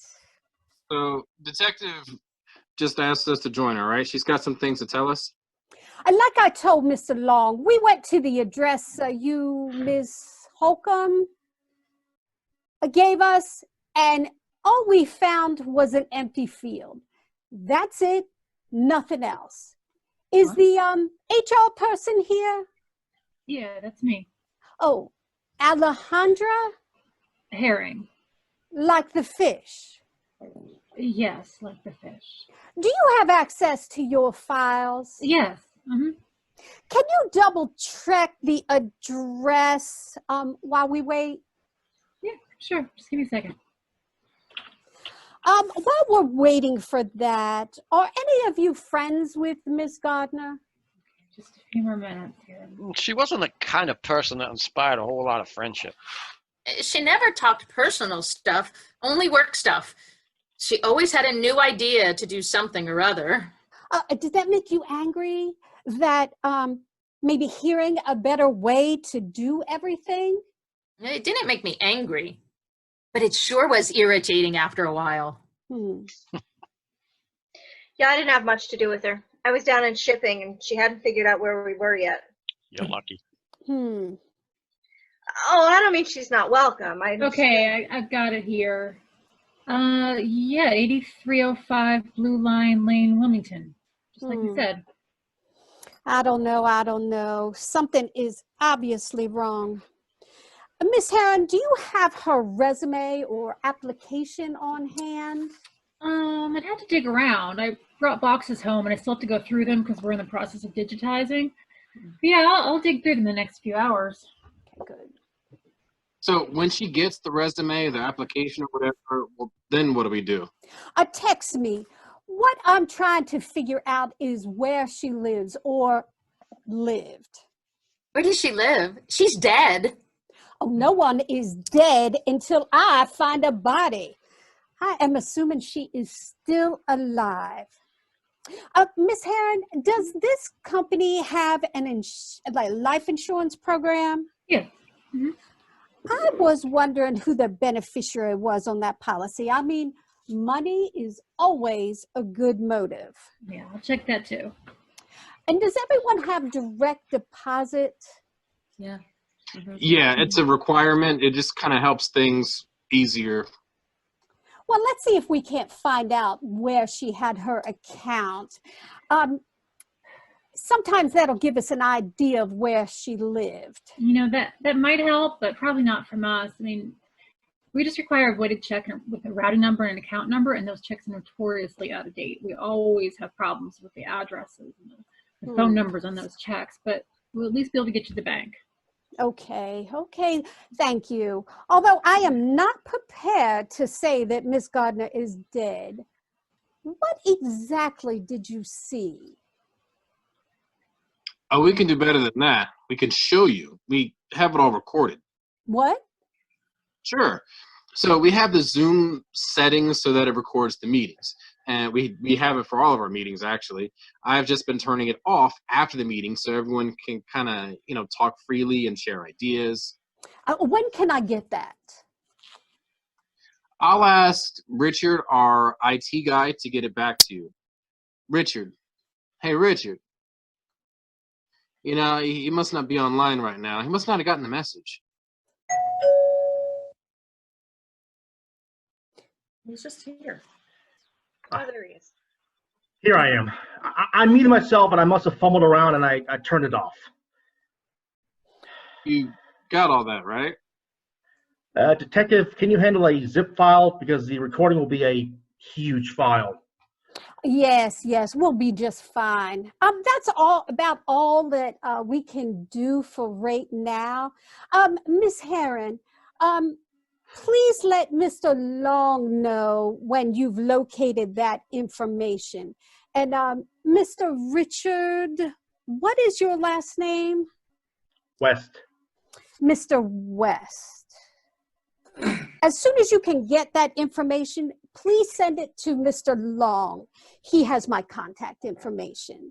So, Detective just asked us to join her, right? She's got some things to tell us. And like I told Mr. Long, we went to the address you, Miss Holcomb, gave us, and all we found was an empty field. That's it, nothing else. Is What? the HR person here? Yeah, that's me. Oh, Alejandra? Herring. Like the fish. Yes, like the fish. Do you have access to your files? Yes. Mm-hmm. Can you double check the address while we wait? Yeah, sure. Just give me a second. While we're waiting for that, are any of you friends with Miss Gardner? Just a few more minutes here. She wasn't the kind of person that inspired a whole lot of friendship. She never talked personal stuff, only work stuff. She always had a new idea to do something or other. Did that make you angry? That maybe hearing a better way to do everything? It didn't make me angry, but it sure was irritating after a while. Yeah, I didn't have much to do with her. I was down in shipping and she hadn't figured out where we were yet. You're lucky. Oh, I don't mean she's not welcome. Okay, I've got it here. Yeah, 8305 Blue Line Lane, Wilmington. Just like you said. I don't know. Something is obviously wrong. Miss Heron, do you have her resume or application on hand? I'd have to dig around. I brought boxes home and I still have to go through them because we're in the process of digitizing. But yeah, I'll dig through them in the next few hours. Okay, good. So when she gets the resume, the application or whatever, well, then what do we do? Text me. What I'm trying to figure out is where she lives or lived. Where does she live? She's dead. Oh, no one is dead until I find a body. I am assuming she is still alive. Miss Heron, does this company have an life insurance program? Yeah. I was wondering who the beneficiary was on that policy. I mean, money is always a good motive. Yeah, I'll check that too. And does everyone have direct deposit? Yeah. Yeah, it's a requirement. It just kind of helps things easier. Well, let's see if we can't find out where she had her account. Sometimes that'll give us an idea of where she lived. You know, that might help, but probably not from us. I mean, we just require a voided check with a routing number and an account number, and those checks are notoriously out of date. We always have problems with the addresses and the phone numbers on those checks, but we'll at least be able to get to the bank. Okay, thank you. Although I am not prepared to say that Miss Gardner is dead. What exactly did you see? Oh, we can do better than that. We can show you. We have it all recorded. What? Sure. So we have the Zoom settings so that it records the meetings. And we have it for all of our meetings, actually. I've just been turning it off after the meeting so everyone can kind of, talk freely and share ideas. When can I get that? I'll ask Richard, our IT guy, to get it back to you. Richard. Hey, Richard. He must not be online right now. He must not have gotten the message. He's just here. Oh, there he is. Here I am. I muted myself and I must have fumbled around and I turned it off. You got all that, right? Detective, can you handle a zip file? Because the recording will be a huge file. Yes, we'll be just fine. That's all that we can do for right now. Miss Heron, please let Mr. Long know when you've located that information. And Mr. Richard, what is your last name? West. Mr. West. As soon as you can get that information, please send it to Mr. Long. He has my contact information.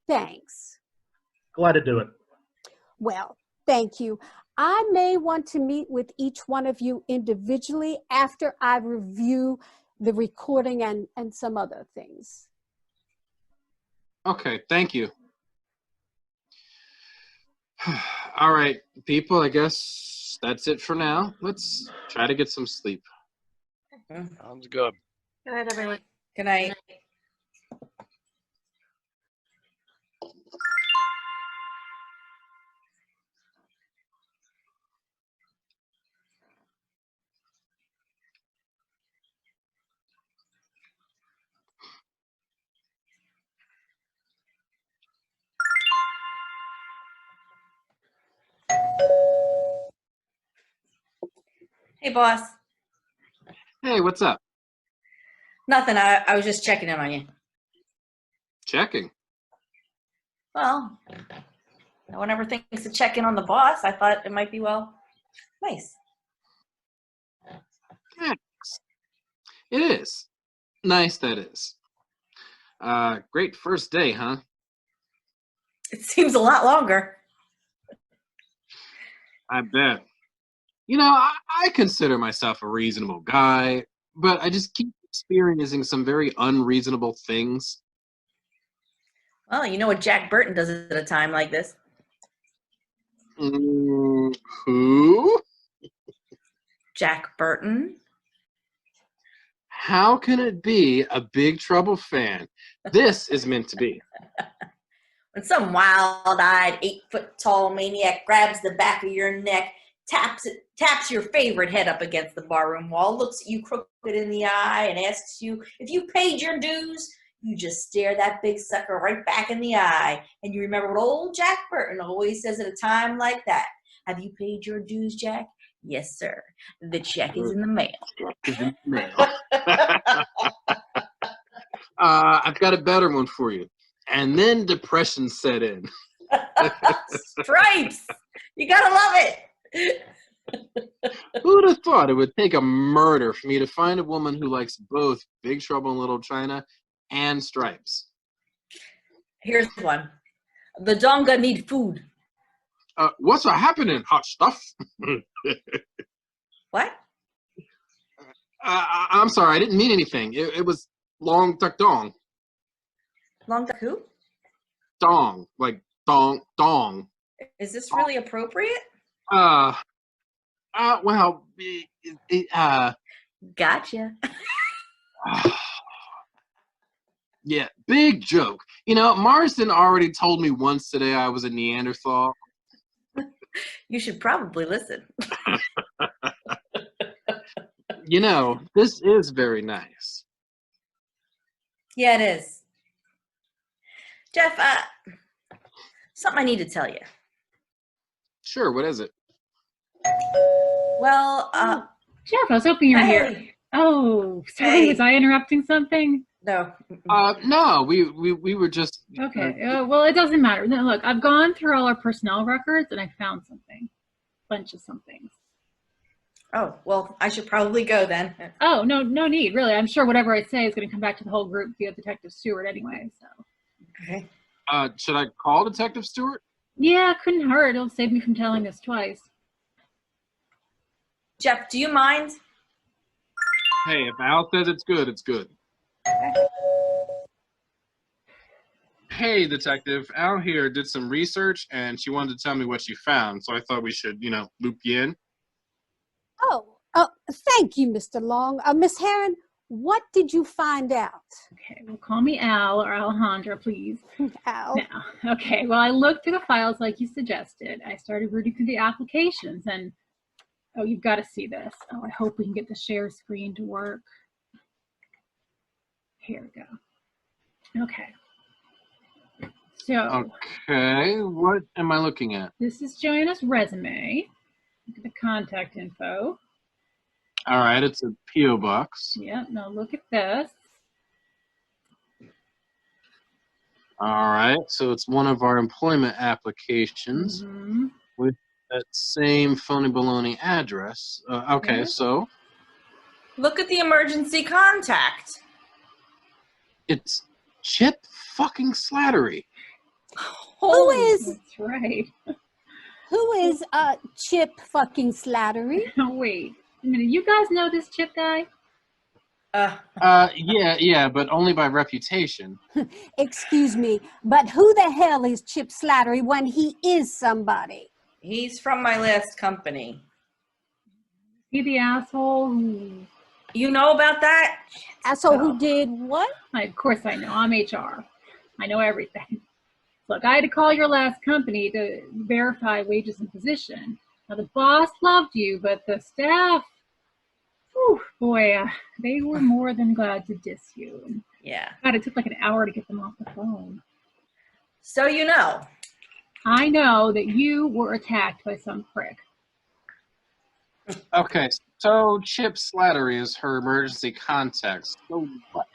Thanks. Glad to do it. Well, thank you. I may want to meet with each one of you individually after I review the recording and some other things. Okay, thank you. All right, people, I guess that's it for now. Let's try to get some sleep. Sounds good. Good night, everyone. Good night. Hey, boss. Hey, what's up? Nothing. I was just checking in on you. Checking. Well, no one ever thinks to check in on the boss. I thought it might be, well, nice. Thanks. It is. Nice, that is. Great first day, huh? It seems a lot longer. I bet. You know, I consider myself a reasonable guy, but I just keep experiencing some very unreasonable things. Well, you know what Jack Burton does at a time like this. Who? Jack Burton. How can it be a Big Trouble fan? This is meant to be. When some wild-eyed, 8-foot-tall maniac grabs the back of your neck, taps your favorite head up against the barroom wall, looks at you crooked in the eye, and asks you if you paid your dues, you just stare that big sucker right back in the eye. And you remember what old Jack Burton always says at a time like that. Have you paid your dues, Jack? Yes, sir. The check is in the mail. I've got a better one for you. And then depression set in. Stripes! You gotta love it! Who'd have thought it would take a murder for me to find a woman who likes both Big Trouble in Little China and Stripes? Here's one. The Donga need food. What's happening, hot stuff? What? I'm sorry, I didn't mean anything. It was long tuck dong. Long duck who? Dong, like dong. Is this really appropriate? Well, Gotcha. Yeah, big joke. You know, Marston already told me once today I was a Neanderthal. You should probably listen. You know, this is very nice. Yeah, it is. Jeff, something I need to tell you. Sure, what is it? Well, Jeff, I was hoping you were here. hey. Oh, sorry, Hey. was I interrupting something? No. No, we were just... Okay, well, it doesn't matter. No, look, I've gone through all our personnel records and I found something. Bunch of something. Oh, well, I should probably go then. Oh, no need, really. I'm sure whatever I say is going to come back to the whole group via Detective Stewart anyway, so. Okay. Should I call Detective Stewart? Yeah, couldn't hurt. It'll save me from telling this twice. Jeff, do you mind? Hey, if Al says it's good, it's good. Okay. Hey, Detective, Al here did some research and she wanted to tell me what she found, so I thought we should, loop you in. Oh, thank you, Mr. Long. Miss Heron, what did you find out? Okay, well, call me Al or Alejandra, please. Al. Now, okay, well, I looked through the files like you suggested. I started reading through the applications and, oh, you've got to see this. Oh, I hope we can get the share screen to work. Here we go. Okay. So. Okay, what am I looking at? This is Joanna's resume. Look at the contact info. All right, it's a P.O. box. Yeah, now look at this. All right, so it's one of our employment applications with that same phony baloney address. Okay, Yeah. so Look at the emergency contact. it's Chip fucking Slattery. Who is That's right. who is Chip fucking Slattery? Oh, wait a minute. You guys know this Chip guy? Yeah, but only by reputation. Excuse me, but who the hell is Chip Slattery when he is somebody? He's from my last company. He the asshole who... You know about that? Asshole who did what? Of course I know. I'm HR. I know everything. Look, I had to call your last company to verify wages and position. Now, the boss loved you, but the staff, whew, boy, they were more than glad to diss you. And Yeah. God, it took like an hour to get them off the phone. So you know. I know that you were attacked by some prick. Okay, so Chip Slattery is her emergency contact. So what?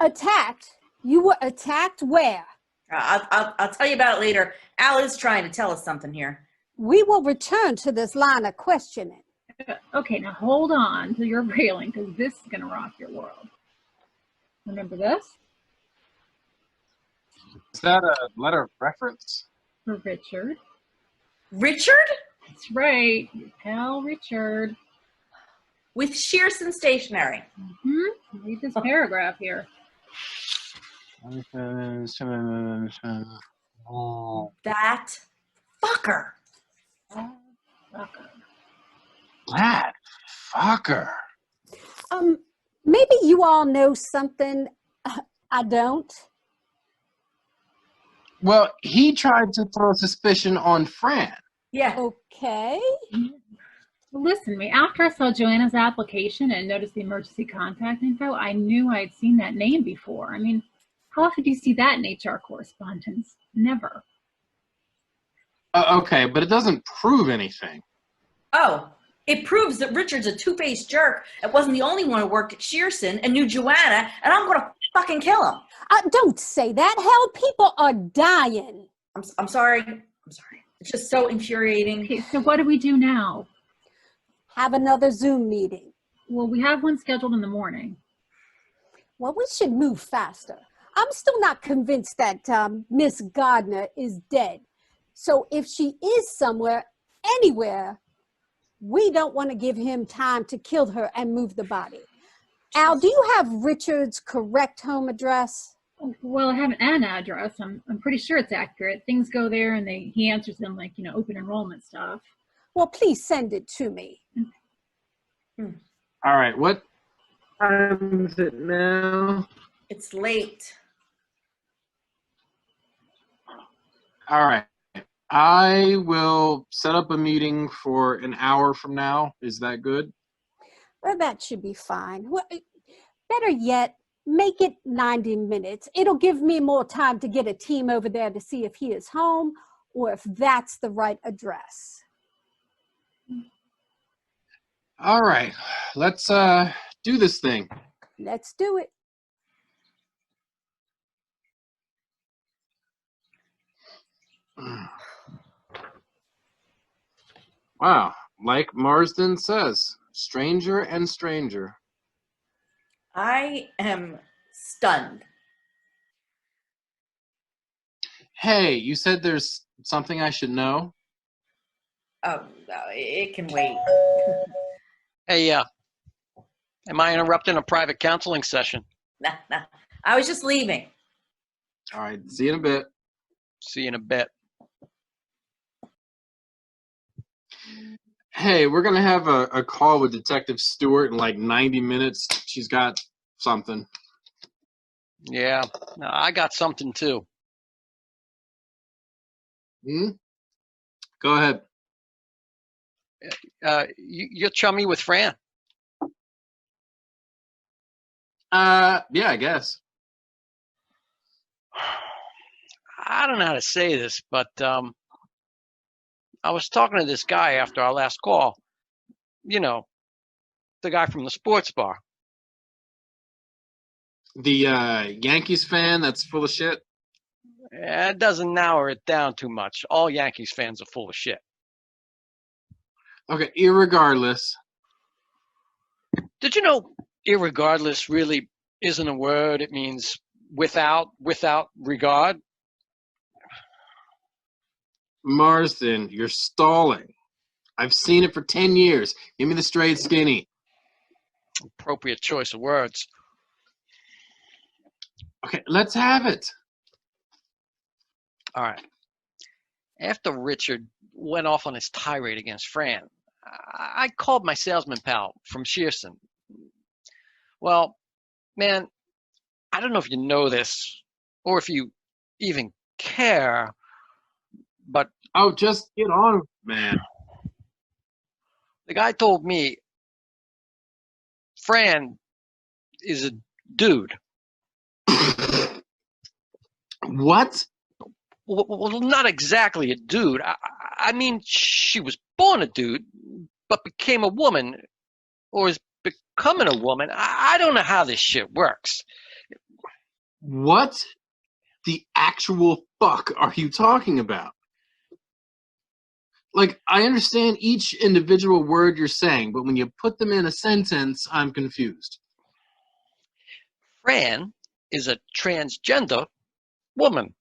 Attacked? You were attacked where? I'll tell you about it later. Al is trying to tell us something here. We will return to this line of questioning. Okay, now hold on to your railing, because this is going to rock your world. Remember this? Is that a letter of reference? For Richard. Richard? That's right, your pal Richard. With Shearson Stationery. Mm-hmm. Read this paragraph here. That fucker. That fucker. Maybe you all know something I don't. Well, he tried to throw suspicion on Fran. Yeah. Okay. Listen to me. After I saw Joanna's application and noticed the emergency contact info, I knew I'd seen that name before. I mean, how often do you see that in HR correspondence? Never. Okay, but it doesn't prove anything. Oh, it proves that Richard's a two-faced jerk and wasn't the only one who worked at Shearson and knew Joanna, and I'm gonna fucking kill him. Don't say that. Hell, people are dying. I'm sorry. I'm sorry. It's just so infuriating. Okay, so what do we do now? Have another Zoom meeting. Well, we have one scheduled in the morning. Well, we should move faster. I'm still not convinced that Miss Gardner is dead. So if she is somewhere, anywhere, we don't want to give him time to kill her and move the body. Al, do you have Richard's correct home address? Well, I have an address. I'm pretty sure it's accurate. Things go there and he answers them like, open enrollment stuff. Well, please send it to me. All right, what time is it now? It's late. All right. I will set up a meeting for an hour from now. Is that good? Well, that should be fine. Well, better yet, make it 90 minutes. It'll give me more time to get a team over there to see if he is home or if that's the right address. All right. Let's do this thing. Let's do it. Wow. Like Marsden says, stranger and stranger. I am stunned. Hey, you said there's something I should know? Oh, no, it can wait. Hey, am I interrupting a private counseling session? Nah. I was just leaving. All right, see you in a bit. See you in a bit. Hey, we're going to have a call with Detective Stewart in like 90 minutes. She's got something. Yeah, no, I got something too. Go ahead. You're chummy with Fran. Yeah, I guess. I don't know how to say this, but I was talking to this guy after our last call. The guy from the sports bar. The Yankees fan that's full of shit? It doesn't narrow it down too much. All Yankees fans are full of shit. Okay, irregardless. Did you know irregardless really isn't a word? It means without regard. Marsden, you're stalling. I've seen it for 10 years. Give me the straight skinny. Appropriate choice of words. Okay, let's have it. All right. After Richard went off on his tirade against Fran, I called my salesman pal from Shearson. Well, man, I don't know if you know this or if you even care, but... Oh, just get on, man. The guy told me Fran is a dude. What? Well, not exactly a dude. I mean, she was born a dude, but became a woman, or is becoming a woman. I don't know how this shit works. What the actual fuck are you talking about? Like, I understand each individual word you're saying, but when you put them in a sentence, I'm confused. Fran is a transgender woman.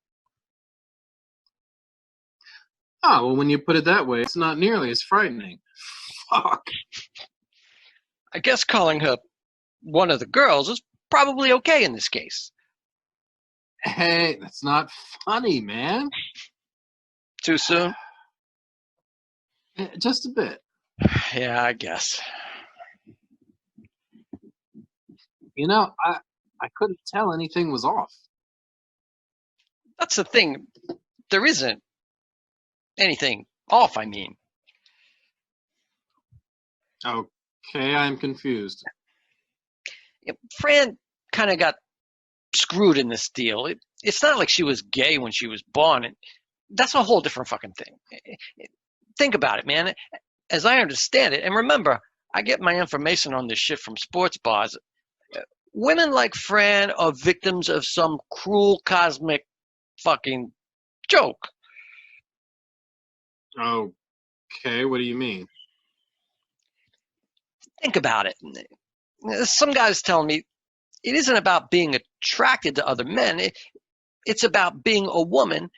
Oh, well, when you put it that way, it's not nearly as frightening. Fuck. I guess calling her one of the girls is probably okay in this case. Hey, that's not funny, man. Too soon? Just a bit. Yeah, I guess. You know, I couldn't tell anything was off. That's the thing. There isn't anything off, I mean. Okay, I'm confused. Fran kind of got screwed in this deal. It's not like she was gay when she was born. That's a whole different fucking thing. Think about it, man. As I understand it, and remember, I get my information on this shit from sports bars. Women like Fran are victims of some cruel cosmic fucking joke. Okay, what do you mean? Think about it. Some guys telling me it isn't about being attracted to other men. It's about being a woman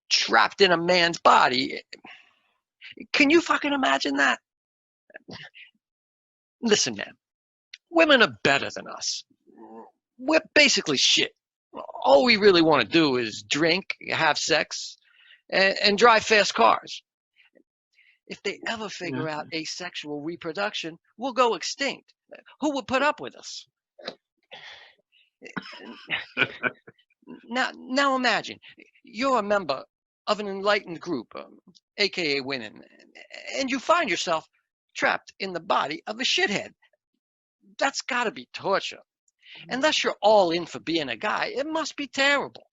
trapped in a man's body. Can you fucking imagine that? Listen, man. Women are better than us. We're basically shit. All we really want to do is drink, have sex, and drive fast cars. If they ever figure out asexual reproduction, we'll go extinct. Who would put up with us? Now imagine, you're a member of an enlightened group, aka women, and you find yourself trapped in the body of a shithead. That's got to be torture. Unless you're all in for being a guy, it must be terrible.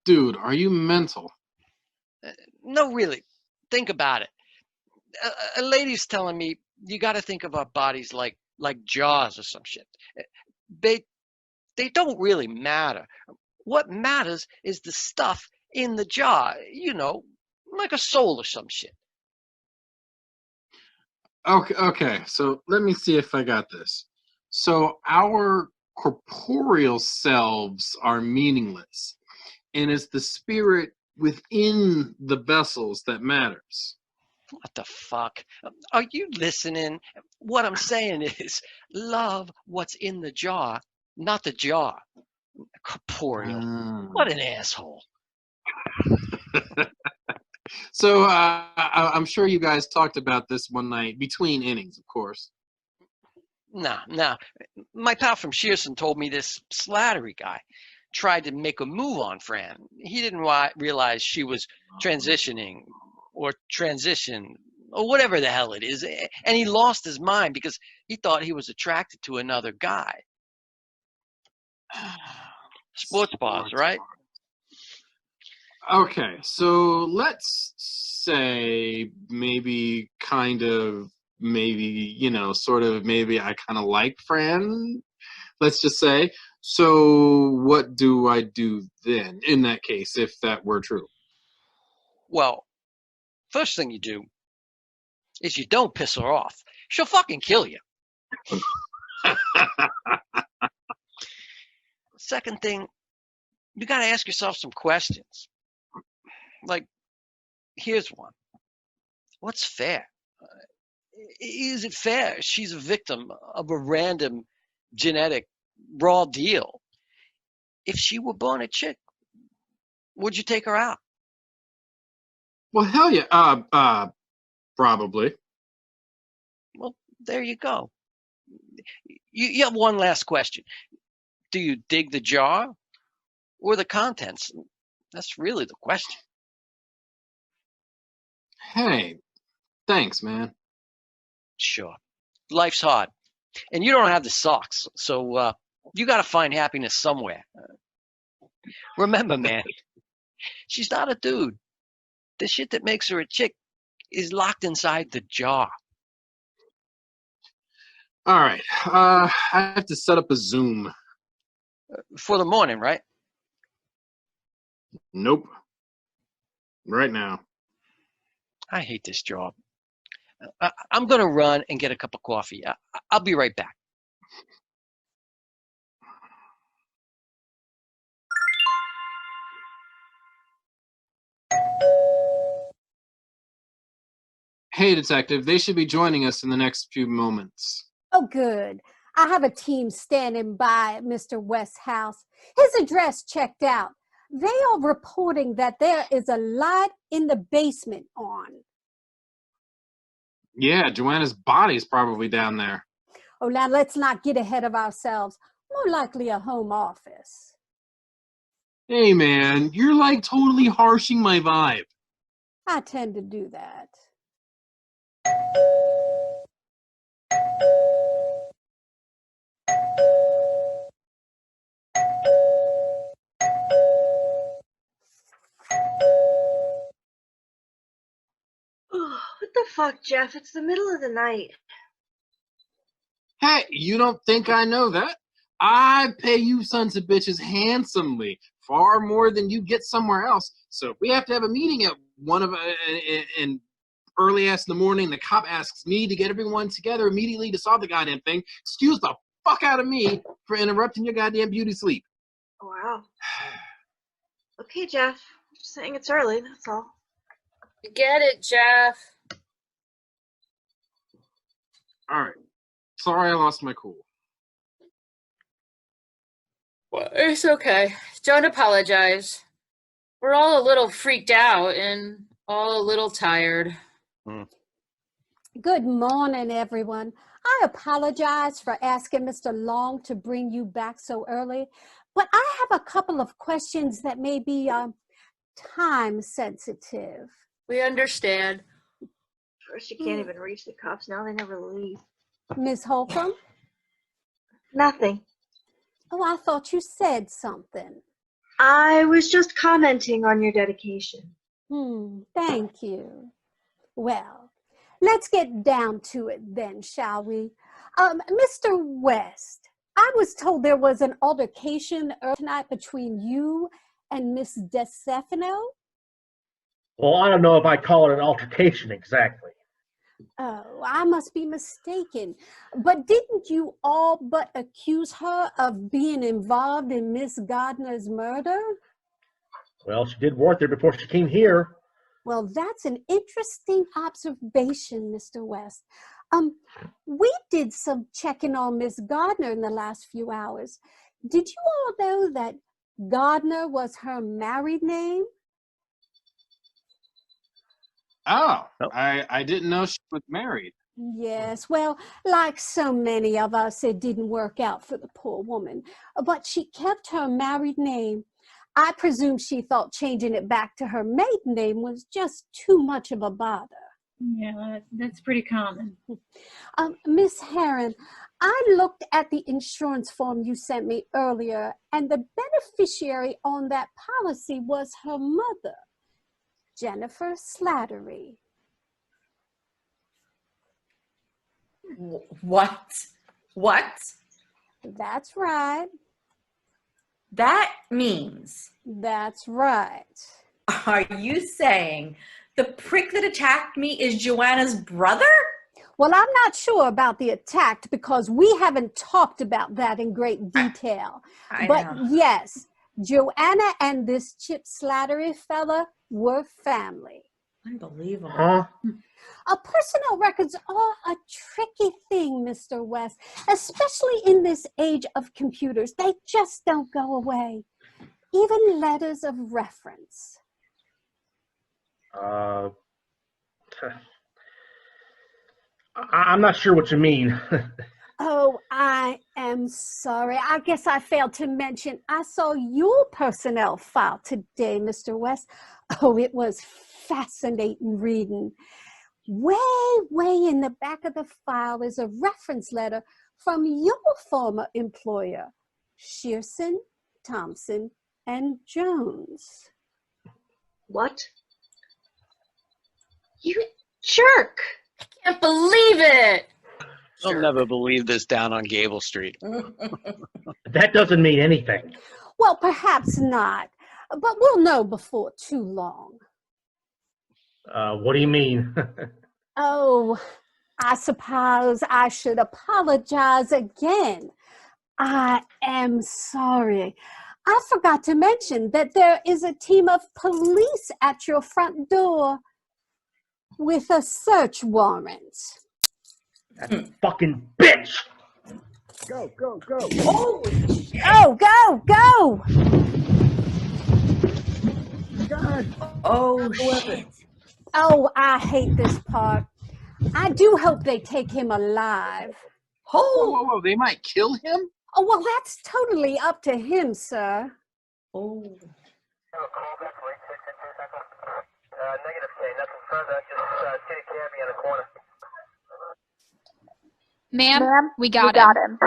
Dude, are you mental? No, really. Think about it. A lady's telling me you got to think of our bodies like jaws or some shit. They don't really matter. What matters is the stuff in the jar, you know, like a soul or some shit. Okay, so let me see if I got this. So our corporeal selves are meaningless, and it's the spirit within the vessels that matters. What the fuck? Are you listening? What I'm saying is love what's in the jar, not the jar. Corporeal. What an asshole. So I'm sure you guys talked about this one night, between innings, of course. Nah. My pal from Shearson told me this Slattery guy tried to make a move on Fran. He didn't realize she was transitioning or transition or whatever the hell it is. And he lost his mind because he thought he was attracted to another guy. Sports bars, right? Okay, so let's say maybe kind of, maybe, you know, sort of, maybe I kind of like Fran, let's just say. So what do I do then, in that case, if that were true? Well, first thing you do is you don't piss her off. She'll fucking kill you. Second thing, You got to ask yourself some questions. Like, here's one. What's fair? Is it fair she's a victim of a random genetic raw deal? If she were born a chick, would you take her out? Well, hell yeah. Probably. Well, there you go. You have one last question. Do you dig the jar or the contents? That's really the question. Hey, thanks, man. Sure. Life's hard. And you don't have the socks, so you got to find happiness somewhere. Remember, man, she's not a dude. The shit that makes her a chick is locked inside the jar. All right. I have to set up a Zoom. For the morning, right? Nope. Right now. I hate this job. I'm going to run and get a cup of coffee. I'll be right back. Hey, detective, they should be joining us in the next few moments. Oh, good. I have a team standing by at Mr. West's house. His address checked out. They are reporting that there is a light in the basement on. Yeah, Joanna's body's probably down there. Oh, now let's not get ahead of ourselves. More likely a home office. Hey, man, you're like totally harshing my vibe. I tend to do that. What the fuck, Jeff? It's the middle of the night. Hey, you don't think I know that? I pay you sons of bitches handsomely, far more than you get somewhere else. So if we have to have a meeting at in early ass in the morning, the cop asks me to get everyone together immediately to solve the goddamn thing. Excuse the fuck out of me for interrupting your goddamn beauty sleep. Wow. Okay, Jeff. Just saying it's early, that's all. Get it, Jeff. All right. Sorry I lost my cool. Well, it's okay. Don't apologize. We're all a little freaked out and all a little tired. Good morning, everyone. I apologize for asking Mr. Long to bring you back so early, but I have a couple of questions that may be time sensitive. We understand. First, you can't even reach the cops. Now they never leave. Ms. Holcomb? Nothing. Oh, I thought you said something. I was just commenting on your dedication. Thank you. Well, let's get down to it then, shall we? Mr. West, I was told there was an altercation tonight between you and Miss DeStefano. Well, I don't know if I call it an altercation exactly. Oh, I must be mistaken. But didn't you all but accuse her of being involved in Miss Gardner's murder? Well, she did work there before she came here. Well, that's an interesting observation, Mr. West. We did some checking on Miss Gardner in the last few hours. Did you all know that Gardner was her married name? Oh, I didn't know she was married. Yes, well, like so many of us, it didn't work out for the poor woman. But she kept her married name. I presume she thought changing it back to her maiden name was just too much of a bother. Yeah, that's pretty common. Miss Heron, I looked at the insurance form you sent me earlier, and the beneficiary on that policy was her mother, Jennifer Slattery. What? That's right. That means... That's right. Are you saying the prick that attacked me is Joanna's brother? Well, I'm not sure about the attack because we haven't talked about that in great detail. But yes, Joanna and this Chip Slattery fella were family. Unbelievable. Huh? Personnel records are a tricky thing, Mr. West, especially in this age of computers. They just don't go away. Even letters of reference. I'm not sure what you mean. Oh, I am sorry. I guess I failed to mention I saw your personnel file today, Mr. West. Oh, it was fascinating reading. Way in the back of the file is a reference letter from your former employer, Shearson, Thompson, and Jones. What? You jerk! Can't believe it. I'll never believe this down on Gable Street. That doesn't mean anything. Well, perhaps not, but we'll know before too long. What do you mean? Oh, I suppose I should apologize again. I am sorry. I forgot to mention that there is a team of police at your front door with a search warrant. That fucking bitch! Go, go, go. Go! God. Oh, shit. Oh, I hate this part. I do hope they take him alive. Whoa, they might kill him? Oh, well, that's totally up to him, sir. Oh. Negative K, nothing further. Just get a cabbie in the corner. Ma'am, we got him.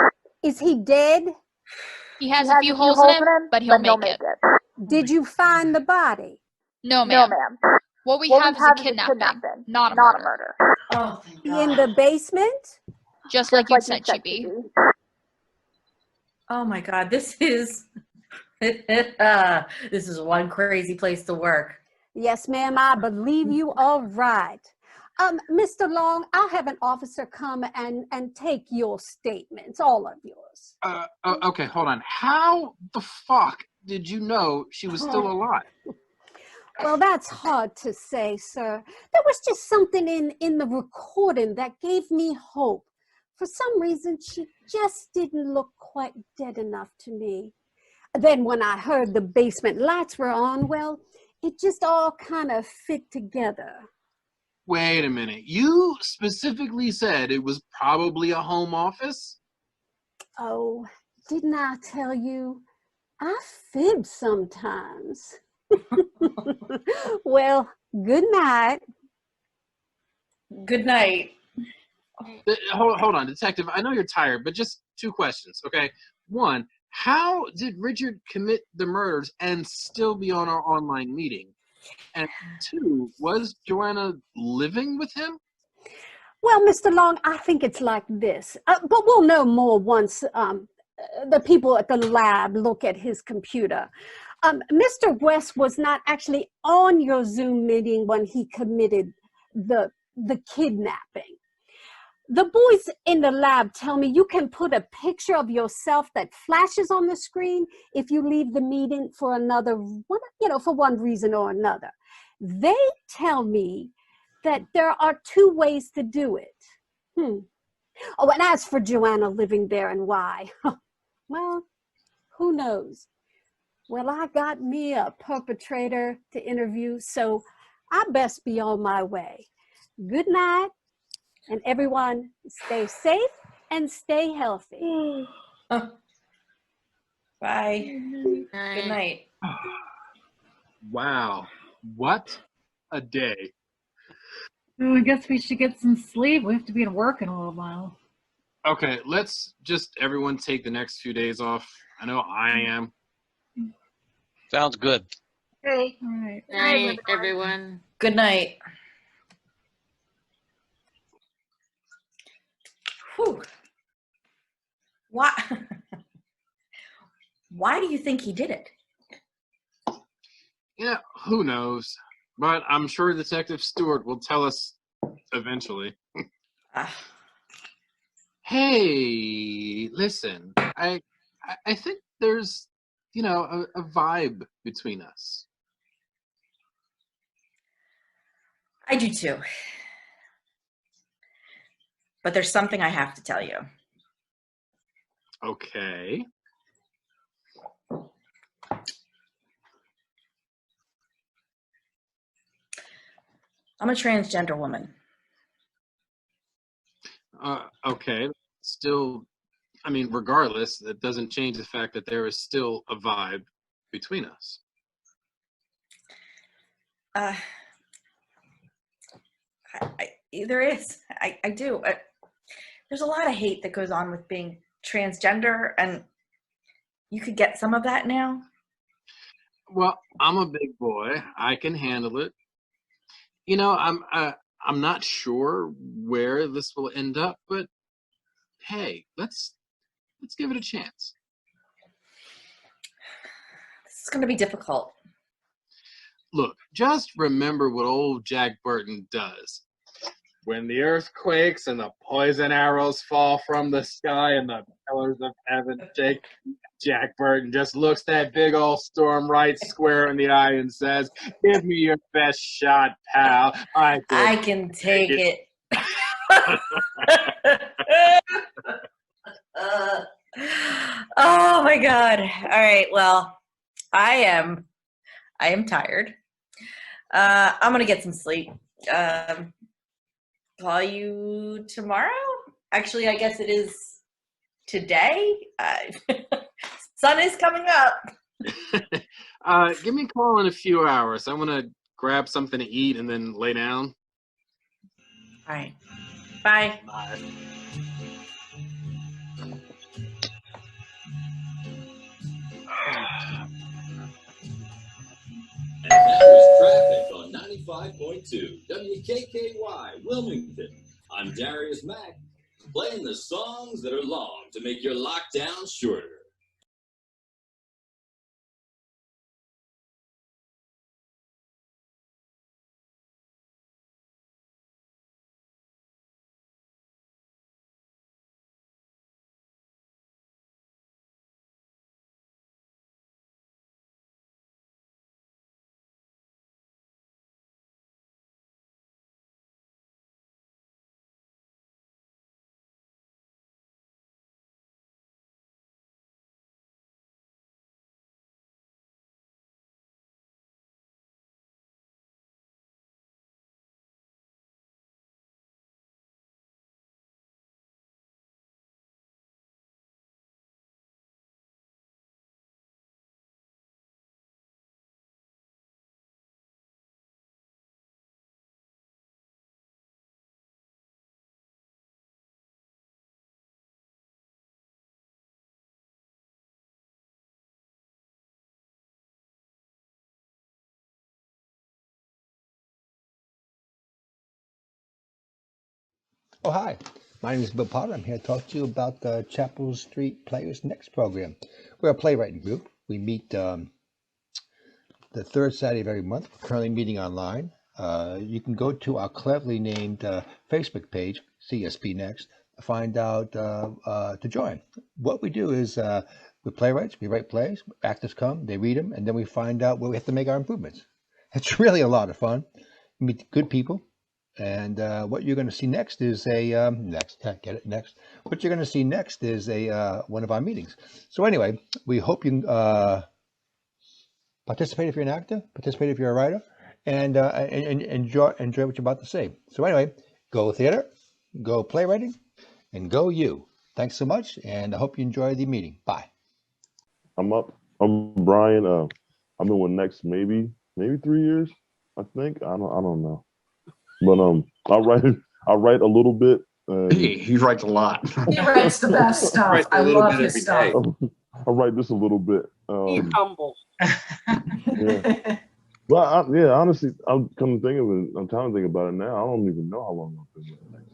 Is he dead? He has a few holes in him, but he'll make it. Did you find the body? No, ma'am. What we have is a kidnapping, not a murder. Oh, thank God. In the basement? Just like you said, Chippy. Oh my God, this is this is one crazy place to work. Yes, ma'am, I believe you are right. Mr. Long, I'll have an officer come and take your statements, all of yours. Okay, hold on. How the fuck did you know she was still alive? Well, that's hard to say, sir. There was just something in the recording that gave me hope. For some reason, she just didn't look quite dead enough to me. Then when I heard the basement lights were on, well, it just all kind of fit together. Wait a minute. You specifically said it was probably a home office? Oh, didn't I tell you? I fib sometimes. Well, good night. Good night. Hold on, detective. I know you're tired, but just two questions, okay? One, how did Richard commit the murders and still be on our online meeting? And two, was Joanna living with him? Well, Mr. Long, I think it's like this, but we'll know more once the people at the lab look at his computer. Mr. West was not actually on your Zoom meeting when he committed the kidnapping. The boys in the lab tell me you can put a picture of yourself that flashes on the screen if you leave the meeting for for one reason or another. They tell me that there are two ways to do it. Oh, and as for Joanna living there and why, well, who knows? Well, I got me a perpetrator to interview, so I best be on my way. Good night, and everyone stay safe and stay healthy. Bye. Good night. Wow. What a day. Oh, I guess we should get some sleep. We have to be at work in a little while. Okay, let's just everyone take the next few days off. I know I am. Sounds good. Hey. All right. Night, everyone. Good night. Whew. Why? Why do you think he did it? Yeah, who knows? But I'm sure Detective Stewart will tell us eventually. Hey, listen. I think there's a vibe between us. I do too. But there's something I have to tell you. Okay. I'm a transgender woman. Okay. Still, regardless, that doesn't change the fact that there is still a vibe between us. There is. I do. There's a lot of hate that goes on with being transgender, and you could get some of that now. Well, I'm a big boy. I can handle it. I'm not sure where this will end up, but hey, let's give it a chance. This is going to be difficult. Look, just remember what old Jack Burton does. When the earth quakes and the poison arrows fall from the sky and the pillars of heaven shake, Jack Burton just looks that big old storm right square in the eye and says, "Give me your best shot, pal. I can take it." Oh my God. All right. Well, I am tired. I'm going to get some sleep. Call you tomorrow? Actually, I guess it is today. Sun is coming up. Give me a call in a few hours. I want to grab something to eat and then lay down. All right. Bye. Bye. And that was traffic on 95.2 WKKY Wilmington. I'm Darius Mack, playing the songs that are long to make your lockdown shorter. Oh, hi. My name is Bill Potter. I'm here to talk to you about the Chapel Street Players Next program. We're a playwriting group. We meet the third Saturday of every month. We're currently meeting online. You can go to our cleverly named Facebook page, CSP Next, to find out to join. What we do is we're playwrights. We write plays. Actors come, they read them, and then we find out where we have to make our improvements. It's really a lot of fun. You meet good people. And what you're going to see next is a What you're going to see next is a one of our meetings. So anyway, we hope you can participate if you're an actor, participate if you're a writer, and enjoy what you're about to say. So anyway, go theater, go playwriting, and go you. Thanks so much, and I hope you enjoy the meeting. Bye. I'm Brian. I've been with Next maybe 3 years. I think I don't know. But I write a little bit. He writes a lot. He writes the best stuff. I love his stuff. I write just a little bit. He's humble. Yeah. But honestly, I'm trying to think about it now. I don't even know how long I've been with Next.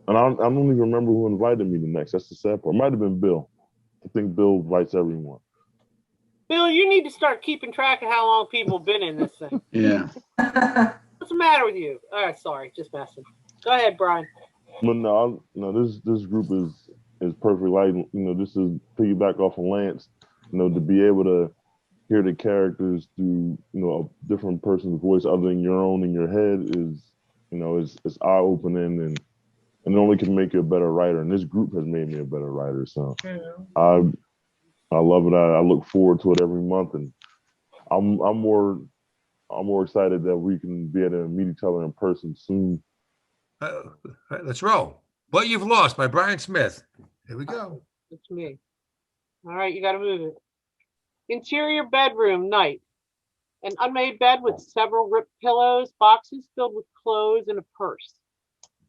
And I don't even remember who invited me to Next. That's the sad part. It might have been Bill. I think Bill invites everyone. Bill, you need to start keeping track of how long people have been in this thing. Yeah. What's the matter with you? All right, sorry, just messing. Go ahead, Brian. But no, this group is perfect. Like, this is piggyback off of Lance. to be able to hear the characters through, a different person's voice other than your own in your head is, it's eye opening and it only can make you a better writer. And this group has made me a better writer. So I love it. I look forward to it every month, and I'm more excited that we can be able to meet each other in person soon. Let's roll. What You've Lost by Brian Smith. Here we go. It's me. All right, you got to move it. Interior bedroom, night. An unmade bed with several ripped pillows, boxes filled with clothes, and a purse.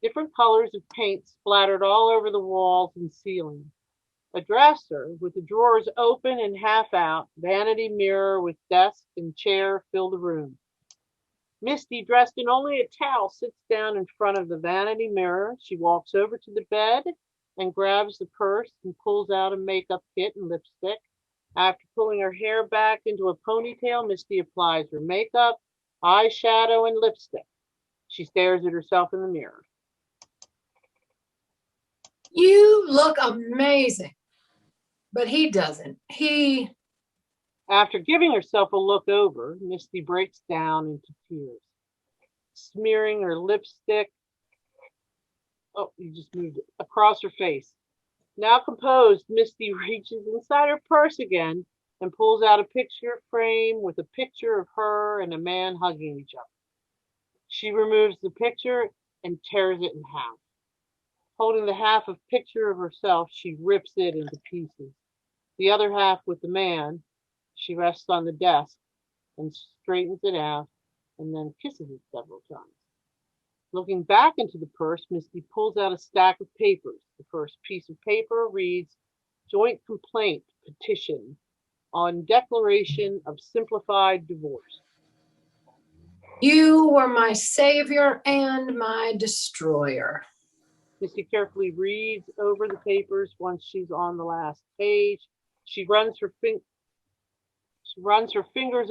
Different colors of paint splattered all over the walls and ceiling. A dresser with the drawers open and half out, vanity mirror with desk and chair fill the room. Misty, dressed in only a towel, sits down in front of the vanity mirror. She walks over to the bed and grabs the purse and pulls out a makeup kit and lipstick. After pulling her hair back into a ponytail, Misty applies her makeup, eyeshadow, and lipstick. She stares at herself in the mirror. You look amazing. But he doesn't. After giving herself a look over, Misty breaks down into tears, smearing her lipstick. Oh, you just moved it across her face. Now composed, Misty reaches inside her purse again and pulls out a picture frame with a picture of her and a man hugging each other. She removes the picture and tears it in half. Holding the half of picture of herself, she rips it into pieces. The other half with the man, she rests on the desk and straightens it out and then kisses it several times. Looking back into the purse, Misty pulls out a stack of papers. The first piece of paper reads, Joint Complaint Petition on Declaration of Simplified Divorce. You were my savior and my destroyer. Misty carefully reads over the papers. Once she's on the last page, she runs her fingers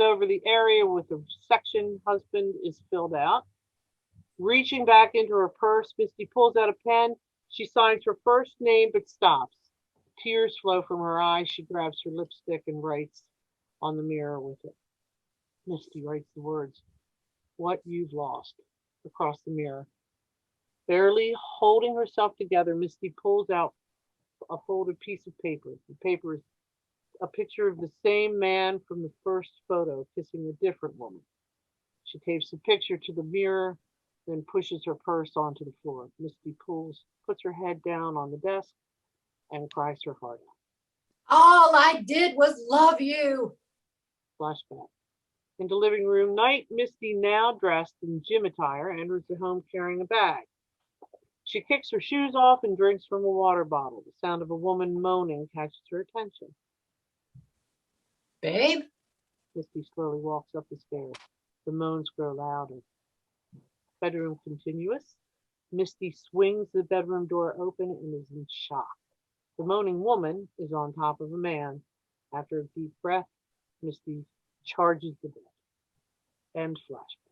over the area with the section husband is filled out. Reaching back into her purse, Misty pulls out a pen. She signs her first name but stops. Tears flow from her eyes. She grabs her lipstick and writes on the mirror with it. Misty writes the words, What You've Lost, across the mirror. Barely holding herself together, Misty pulls out a folded piece of paper. The paper is a picture of the same man from the first photo kissing a different woman. She tapes the picture to the mirror, then pushes her purse onto the floor. Misty puts her head down on the desk and cries her heart out. All I did was love you. Flashback. In the living room, night, Misty, now dressed in gym attire, enters the home carrying a bag. She kicks her shoes off and drinks from a water bottle. The sound of a woman moaning catches her attention. Babe? Misty slowly walks up the stairs. The moans grow louder. Bedroom continuous. Misty swings the bedroom door open and is in shock. The moaning woman is on top of a man. After a deep breath, Misty charges the bed. End flashback.